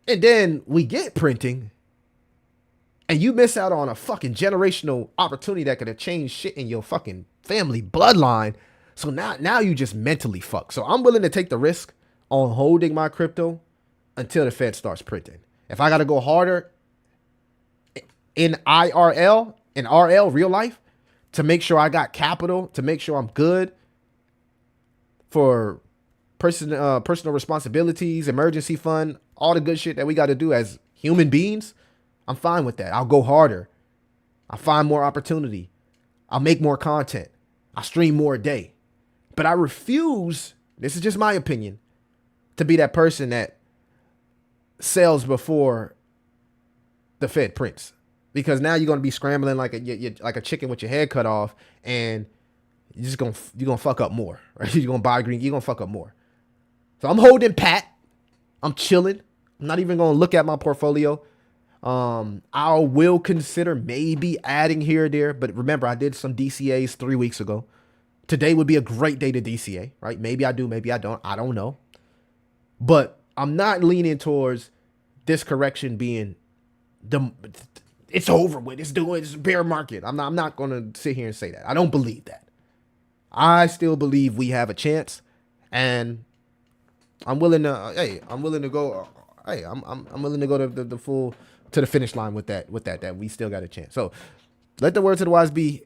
and then we get printing and you miss out on a fucking generational opportunity that could have changed shit in your fucking family bloodline. So now you just mentally fucked. So I'm willing to take the risk on holding my crypto until the Fed starts printing. If I got to go harder in IRL, in RL, real life, to make sure I got capital, to make sure I'm good for personal responsibilities, emergency fund, all the good shit that we got to do as human beings, I'm fine with that. I'll go harder. I'll find more opportunity. I'll make more content. I'll stream more a day. But I refuse, this is just my opinion, to be that person that sells before the Fed prints. Because now you're going to be scrambling like a chicken with your head cut off, and you're gonna fuck up more, right? You're gonna buy green, you're gonna fuck up more. So I'm holding pat. I'm chilling. I'm not even gonna look at my portfolio. I will consider maybe adding here or there, but remember I did some DCAs 3 weeks ago. Today would be a great day to DCA, right? Maybe I do, maybe I don't. I don't know. But I'm not leaning towards this correction being it's over with. It's bear market. I'm not going to sit here and say that. I don't believe that. I still believe we have a chance, and I'm willing to. Hey, I'm willing to go. Hey, I'm willing to go to the full to the finish line with that. That we still got a chance. So let the words of the wise be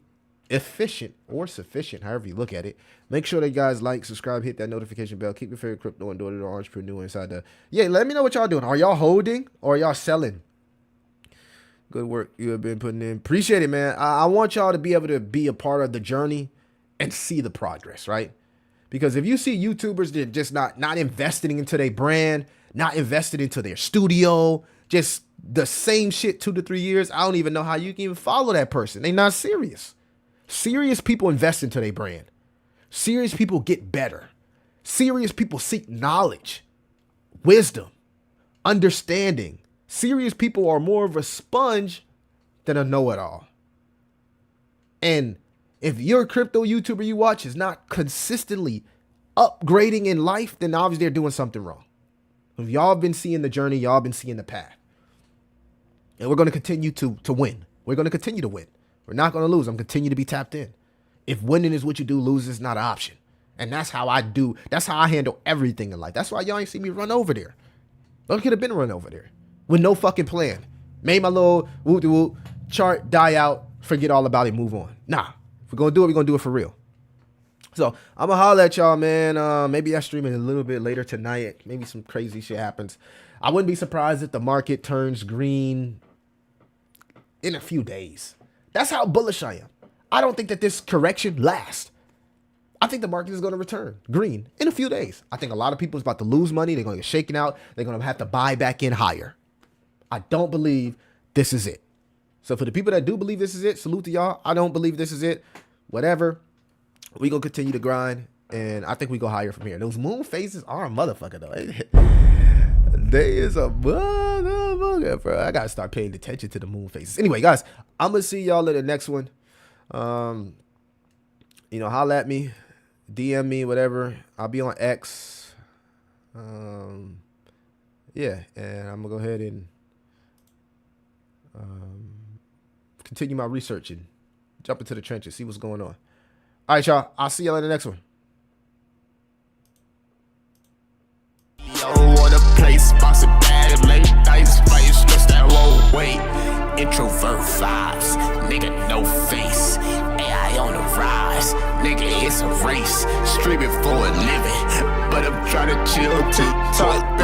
efficient or sufficient, however you look at it. Make sure that you guys like, subscribe, hit that notification bell, keep your favorite crypto and daughter entrepreneur inside the. Yeah, let me know what y'all doing. Are y'all holding or are y'all selling? Good work you have been putting in. Appreciate it, man. I want y'all to be able to be a part of the journey and see the progress, right? Because if you see YouTubers that just not investing into their brand, not invested into their studio, just the same shit 2 to 3 years, I don't even know how you can even follow that person. They not serious. Serious people invest into their brand. Serious people get better. Serious people seek knowledge, wisdom, understanding. Serious people are more of a sponge than a know-it-all. And if your crypto YouTuber you watch is not consistently upgrading in life, then obviously they're doing something wrong. If y'all been seeing the journey, y'all been seeing the path. And we're going to continue to win. We're going to continue to win. We're not going to lose. I'm continue to be tapped in. If winning is what you do, losing is not an option. And that's how I do. That's how I handle everything in life. That's why y'all ain't see me run over there. I could have been run over there with no fucking plan. Made my little whoop-de-whoop chart, die out, forget all about it, move on. Nah, if we're going to do it, we're going to do it for real. So I'm going to holler at y'all, man. Maybe I stream it a little bit later tonight. Maybe some crazy shit happens. I wouldn't be surprised if the market turns green in a few days. That's how bullish I am. I don't think that this correction lasts. I think the market is going to return green in a few days. I think a lot of people is about to lose money. They're going to get shaken out. They're going to have to buy back in higher. I don't believe this is it. So for the people that do believe this is it, salute to y'all. I don't believe this is it. Whatever. We going to continue to grind. And I think we go higher from here. Those moon phases are a motherfucker, though. They is a motherfucker, bro. I got to start paying attention to the moon phases. Anyway, guys, I'm going to see y'all in the next one. You know, holla at me. DM me, whatever. I'll be on X. Yeah, and I'm going to go ahead and continue my research and jump into the trenches, see what's going on. All right, y'all. I'll see y'all in the next one. Yo, what a place, box of bad, late nights, fighting, stress that won't wait. Introvert vibes, nigga, no face. AI on the rise, nigga, it's a race. Streaming for a living, but I'm trying to chill too. Talk